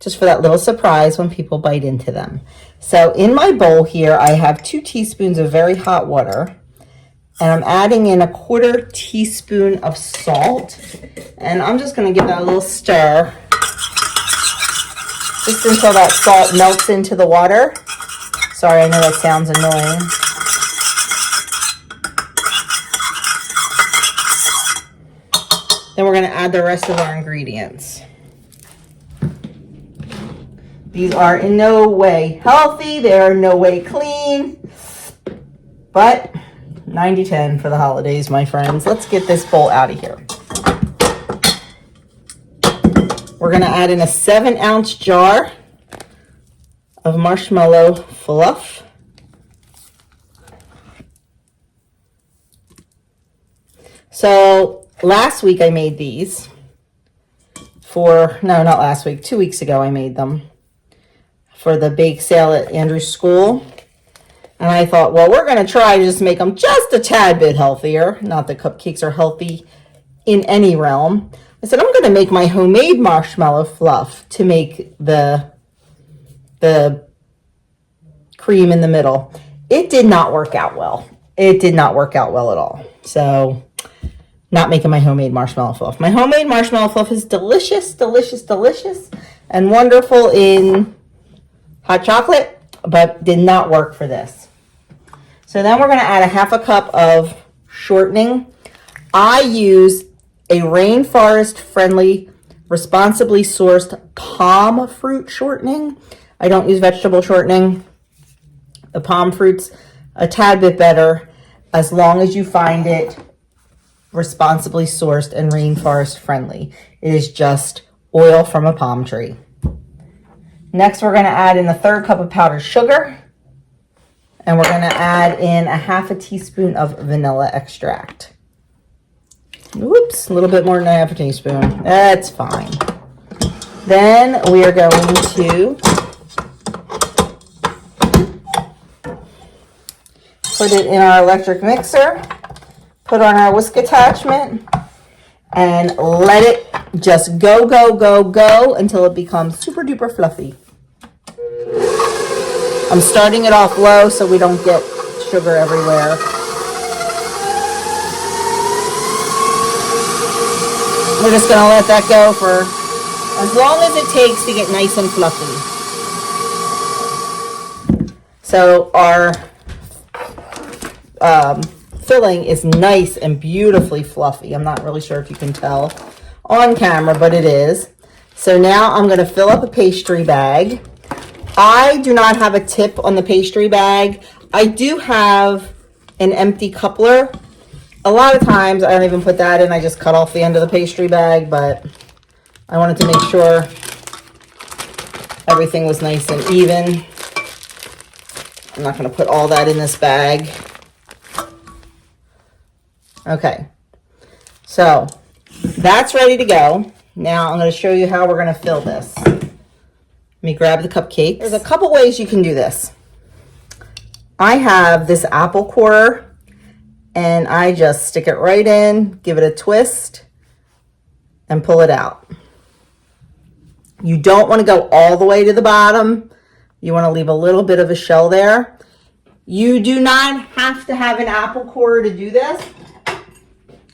just for that little surprise when people bite into them. So in my bowl here, I have 2 teaspoons of very hot water. And I'm adding in a 1/4 teaspoon of salt. And I'm just going to give that a little stir. Just until that salt melts into the water. Sorry, I know that sounds annoying. Then we're going to add the rest of our ingredients. These are in no way healthy. They are in no way clean. But 90-10 for the holidays, my friends. Let's get this bowl out of here. We're going to add in a 7-ounce jar of marshmallow fluff. So last week I made these no, not last week, 2 weeks ago I made them for the bake sale at Andrew's school. And I thought, well, we're going to try to just make them just a tad bit healthier. Not that cupcakes are healthy in any realm. I said, I'm going to make my homemade marshmallow fluff to make the cream in the middle. It did not work out well. It did not work out well at all. So, not making my homemade marshmallow fluff. My homemade marshmallow fluff is delicious, delicious, delicious, and wonderful in hot chocolate, but did not work for this. So then we're going to add a half a cup of shortening. I use a rainforest friendly, responsibly sourced palm fruit shortening. I don't use vegetable shortening. The palm fruit's a tad bit better as long as you find it responsibly sourced and rainforest friendly. It is just oil from a palm tree. Next, we're going to add in a 1/3 cup of powdered sugar. And we're going to add in a 1/2 teaspoon of vanilla extract. Oops, a little bit more than a 1/2 teaspoon. That's fine. Then we are going to put it in our electric mixer, put on our whisk attachment, and let it just go, go, go, go until it becomes super duper fluffy. I'm starting it off low so we don't get sugar everywhere. We're just gonna let that go for as long as it takes to get nice and fluffy. So our filling is nice and beautifully fluffy. I'm not really sure if you can tell on camera, but it is. So now I'm gonna fill up a pastry bag. I do not have a tip on the pastry bag. I do have an empty coupler. A lot of times I don't even put that in. I just cut off the end of the pastry bag, but I wanted to make sure everything was nice and even. I'm not going to put all that in this bag. Okay, so that's ready to go. Now I'm going to show you how we're going to fill this. Let me grab the cupcake. There's a couple ways you can do this. I have this apple core, and I just stick it right in, give it a twist, and pull it out. You don't want to go all the way to the bottom. You want to leave a little bit of a shell there. You do not have to have an apple core to do this.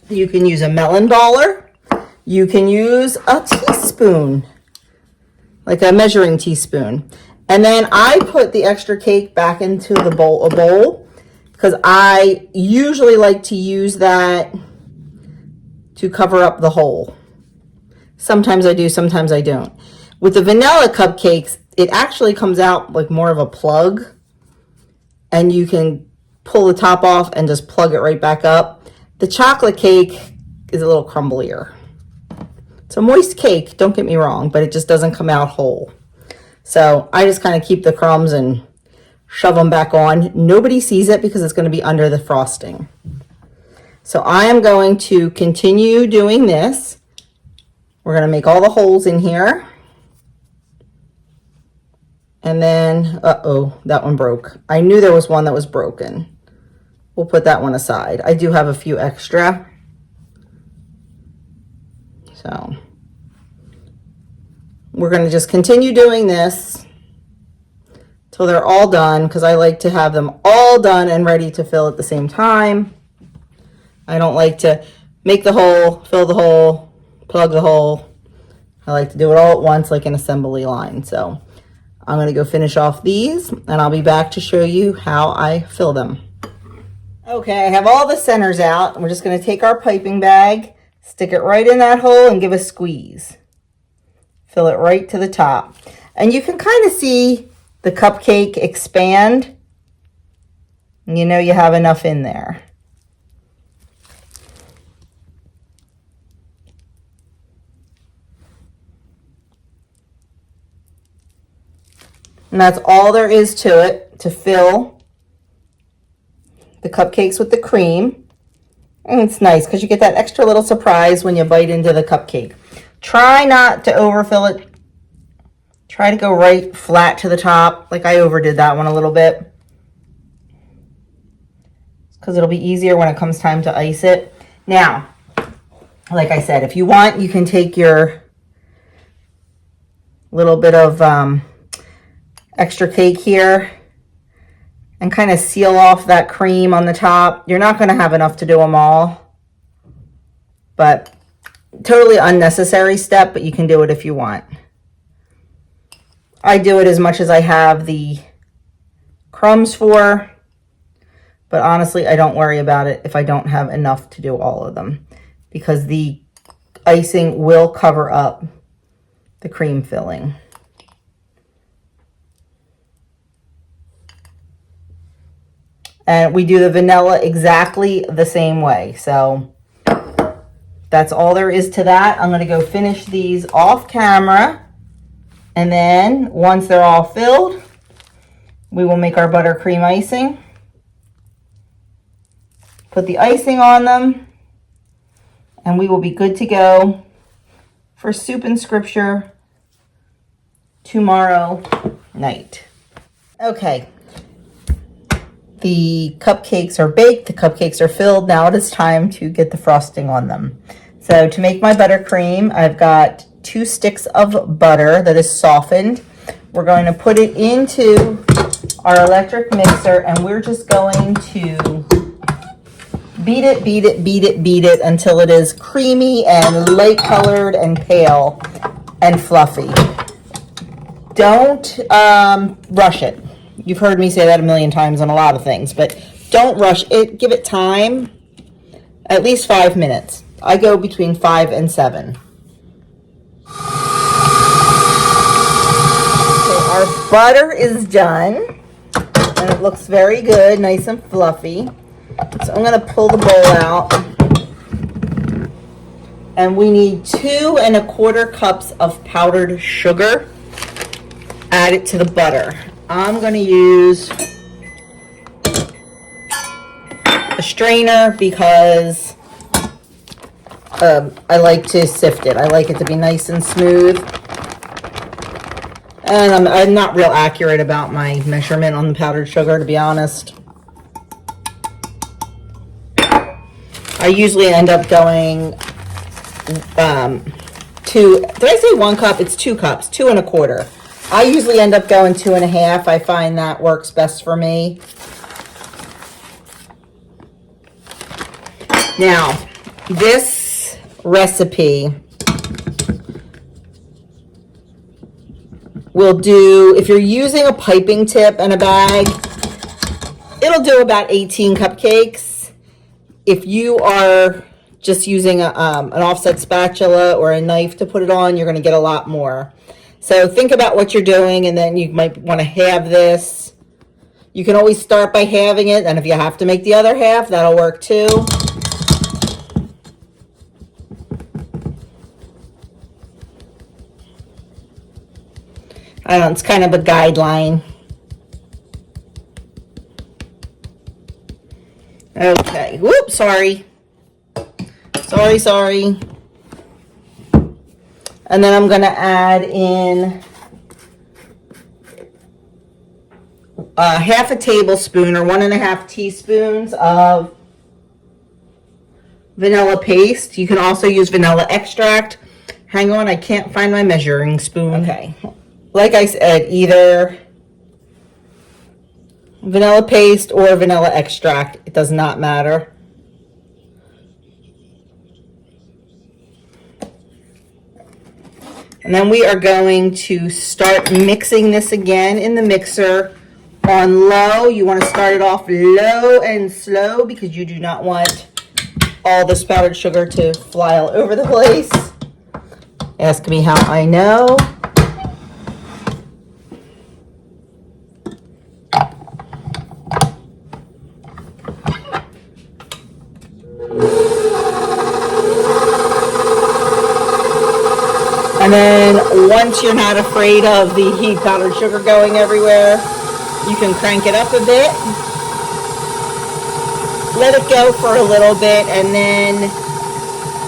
You can use a melon baller. You can use a teaspoon, like a measuring teaspoon. And then I put the extra cake back into the bowl, because I usually like to use that to cover up the hole. Sometimes I do, sometimes I don't. With the vanilla cupcakes, it actually comes out like more of a plug, and you can pull the top off and just plug it right back up. The chocolate cake is a little crumblier. It's a moist cake, don't get me wrong, but it just doesn't come out whole. So I just kind of keep the crumbs and shove them back on. Nobody sees it because it's going to be under the frosting. So I am going to continue doing this. We're going to make all the holes in here. And then, uh-oh, that one broke. I knew there was one that was broken. We'll put that one aside. I do have a few extra. So we're going to just continue doing this till they're all done, because I like to have them all done and ready to fill at the same time. I don't like to make the hole, fill the hole, plug the hole. I like to do it all at once, like an assembly line. So I'm going to go finish off these, and I'll be back to show you how I fill them. Okay, I have all the centers out. We're just going to take our piping bag, stick it right in that hole, and give a squeeze. Fill it right to the top. And you can kind of see the cupcake expand. And you know you have enough in there. And that's all there is to it, to fill the cupcakes with the cream. And it's nice because you get that extra little surprise when you bite into the cupcake. Try not to overfill it. Try to go right flat to the top, like I overdid that one a little bit, because it'll be easier when it comes time to ice it. Now, like I said, if you want, you can take your little bit of extra cake here and kind of seal off that cream on the top. You're not going to have enough to do them all, but totally unnecessary step, but you can do it if you want. I do it as much as I have the crumbs for. But honestly, I don't worry about it if I don't have enough to do all of them, because the icing will cover up the cream filling. And we do the vanilla exactly the same way. So that's all there is to that. I'm going to go finish these off camera. And then once they're all filled, we will make our buttercream icing. Put the icing on them. And we will be good to go for soup and scripture tomorrow night. Okay. The cupcakes are baked, the cupcakes are filled. Now it is time to get the frosting on them. So to make my buttercream, I've got 2 sticks of butter that is softened. We're going to put it into our electric mixer, and we're just going to beat it until it is creamy and light colored and pale and fluffy. Don't rush it. You've heard me say that a million times on a lot of things, but don't rush it. Give it time, at least 5 minutes. I go between 5 and 7. Okay, our butter is done, and it looks very good, nice and fluffy. So I'm going to pull the bowl out, and we need 2 1/4 cups of powdered sugar. Add it to the butter. I'm going to use a strainer because I like to sift it. I like it to be nice and smooth. And I'm not real accurate about my measurement on the powdered sugar, to be honest. I usually end up going did I say 1 cup? It's 2 cups, 2 1/4. I usually end up going 2 1/2. I find that works best for me. Now, this recipe will do, if you're using a piping tip and a bag, it'll do about 18 cupcakes. If you are just using an offset spatula or a knife to put it on, you're going to get a lot more. So think about what you're doing, and then you might want to halve this. You can always start by halving it, and if you have to make the other half, that'll work too. I don't know, it's kind of a guideline. Okay, whoops, sorry. Sorry. And then I'm going to add in half a tablespoon or 1 1/2 teaspoons of vanilla paste. You can also use vanilla extract. Hang on, I can't find my measuring spoon. Okay. Like I said, either vanilla paste or vanilla extract. It does not matter. And then we are going to start mixing this again in the mixer on low. You want to start it off low and slow because you do not want all this powdered sugar to fly all over the place. Ask me how I know. And then once you're not afraid of the powdered sugar going everywhere, you can crank it up a bit. Let it go for a little bit, and then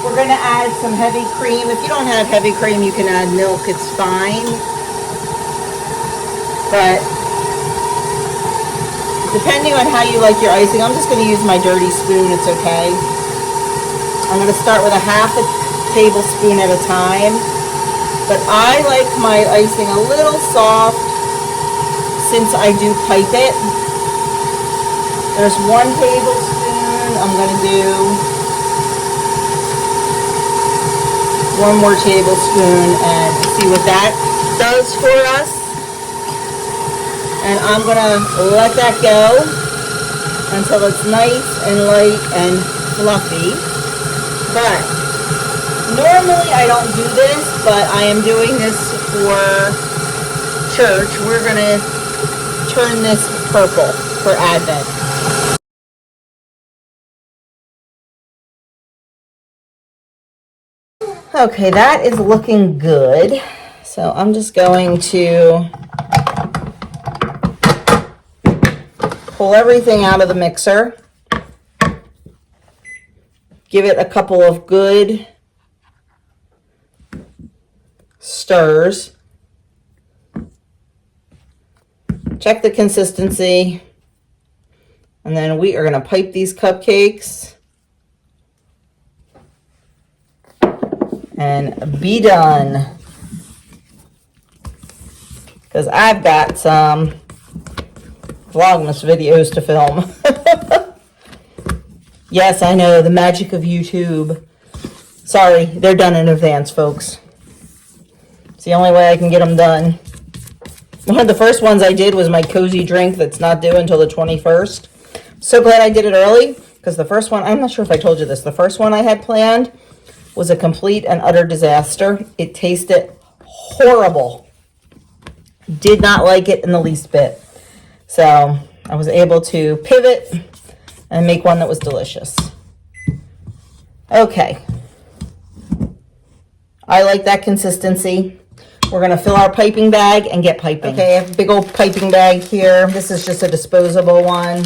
we're going to add some heavy cream. If you don't have heavy cream, you can add milk. It's fine. But depending on how you like your icing, I'm just going to use my dirty spoon. It's okay. I'm going to start with a half a tablespoon at a time. But I like my icing a little soft since I do pipe it. There's 1 tablespoon. I'm going to do 1 more tablespoon and see what that does for us. And I'm going to let that go. until it's nice and light and fluffy. But normally I don't do this, but I am doing this for church. We're gonna turn this purple for Advent. Okay, that is looking good. So I'm just going to pull everything out of the mixer. Give it a couple of good stirs. Check the consistency. And then we are going to pipe these cupcakes and be done. Because I've got some Vlogmas videos to film. Yes, I know, the magic of YouTube. Sorry, they're done in advance, folks. It's the only way I can get them done. One of the first ones I did was my cozy drink that's not due until the 21st. So glad I did it early, because the first one, I'm not sure if I told you this, the first one I had planned was a complete and utter disaster. It tasted horrible. Did not like it in the least bit. So I was able to pivot and make one that was delicious. Okay. I like that consistency. We're gonna fill our piping bag and get piping. Okay, I have a big old piping bag here. This is just a disposable one.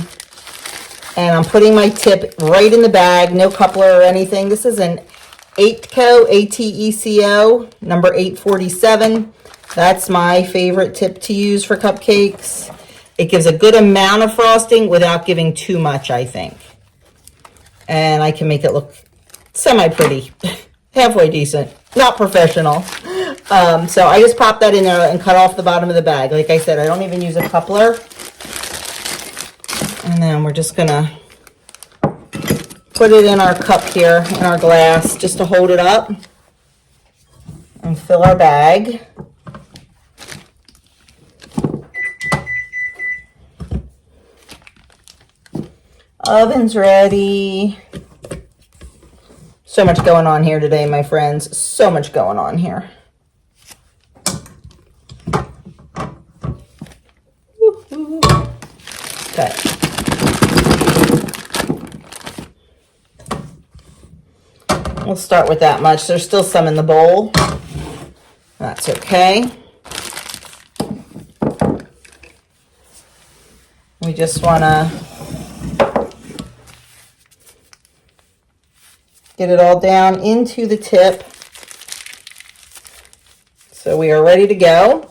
And I'm putting my tip right in the bag, no coupler or anything. This is an ATECO, A-T-E-C-O, number 847. That's my favorite tip to use for cupcakes. It gives a good amount of frosting without giving too much, I think. And I can make it look semi-pretty, halfway decent, not professional. So I just pop that in there and cut off the bottom of the bag. Like I said, I don't even use a coupler. And then we're just gonna put it in our cup here, in our glass, just to hold it up and fill our bag. Oven's ready. So much going on here today, my friends. So much going on here. Woo-hoo. Okay. We'll start with that much. There's still some in the bowl. That's okay. We just want to get it all down into the tip. So we are ready to go.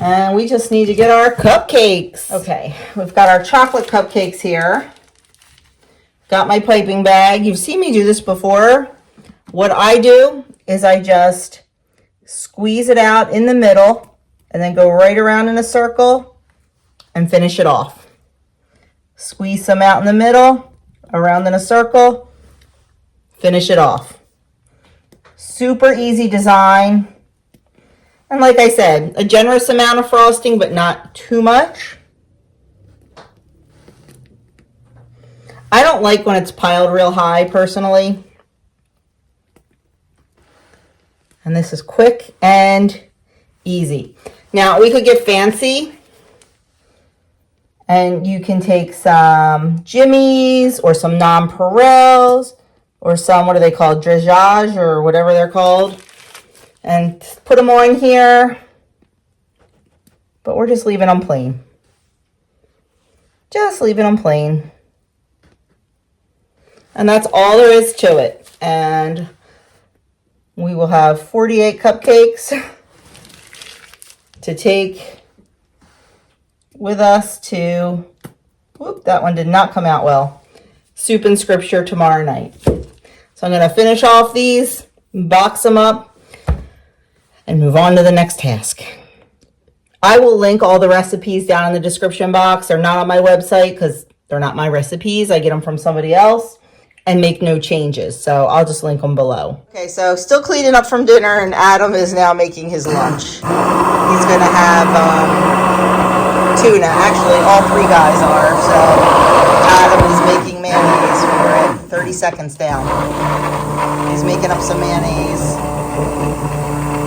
And we just need to get our cupcakes. Okay, we've got our chocolate cupcakes here. Got my piping bag. You've seen me do this before. What I do is I just squeeze it out in the middle and then go right around in a circle and finish it off. Squeeze some out in the middle, around in a circle, finish it off. Super easy design. And like I said, a generous amount of frosting, but not too much. I don't like when it's piled real high, personally. And this is quick and easy. Now, we could get fancy. And you can take some Jimmy's or some nonpareils or some, what are they called, dressage or whatever they're called. And put them on here. But we're just leaving them plain. Just leaving them plain. And that's all there is to it. And we will have 48 cupcakes to take with us to, whoop, that one did not come out well, Soup and Scripture tomorrow night. So I'm going to finish off these, box them up, and move on to the next task. I will link all the recipes down in the description box. They're not on my website because they're not my recipes. I get them from somebody else and make no changes. So I'll just link them below. Okay, so still cleaning up from dinner, and Adam is now making his lunch. He's going to have tuna. Actually, all three guys are. So Adam is making mayonnaise. We're at 30 seconds down. He's making up some mayonnaise.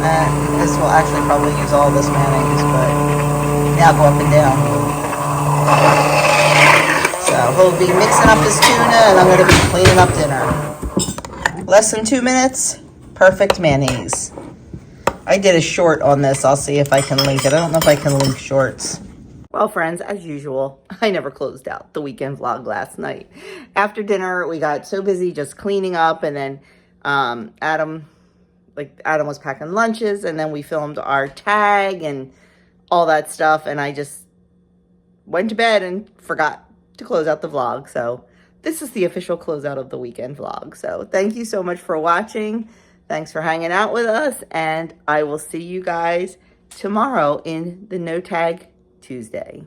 And this will actually probably use all this mayonnaise, but now go up and down. So he'll be mixing up his tuna, and I'm going to be cleaning up dinner. Less than 2 minutes, perfect mayonnaise. I did a short on this. I'll see if I can link it. I don't know if I can link shorts. Well, friends, as usual, I never closed out the weekend vlog last night. After dinner, we got so busy just cleaning up, and then Adam was packing lunches, and then we filmed our tag and all that stuff, and I just went to bed and forgot to close out the vlog. So this is the official closeout of the weekend vlog. So thank you so much for watching. Thanks for hanging out with us, and I will see you guys tomorrow in the No Tag Tuesday.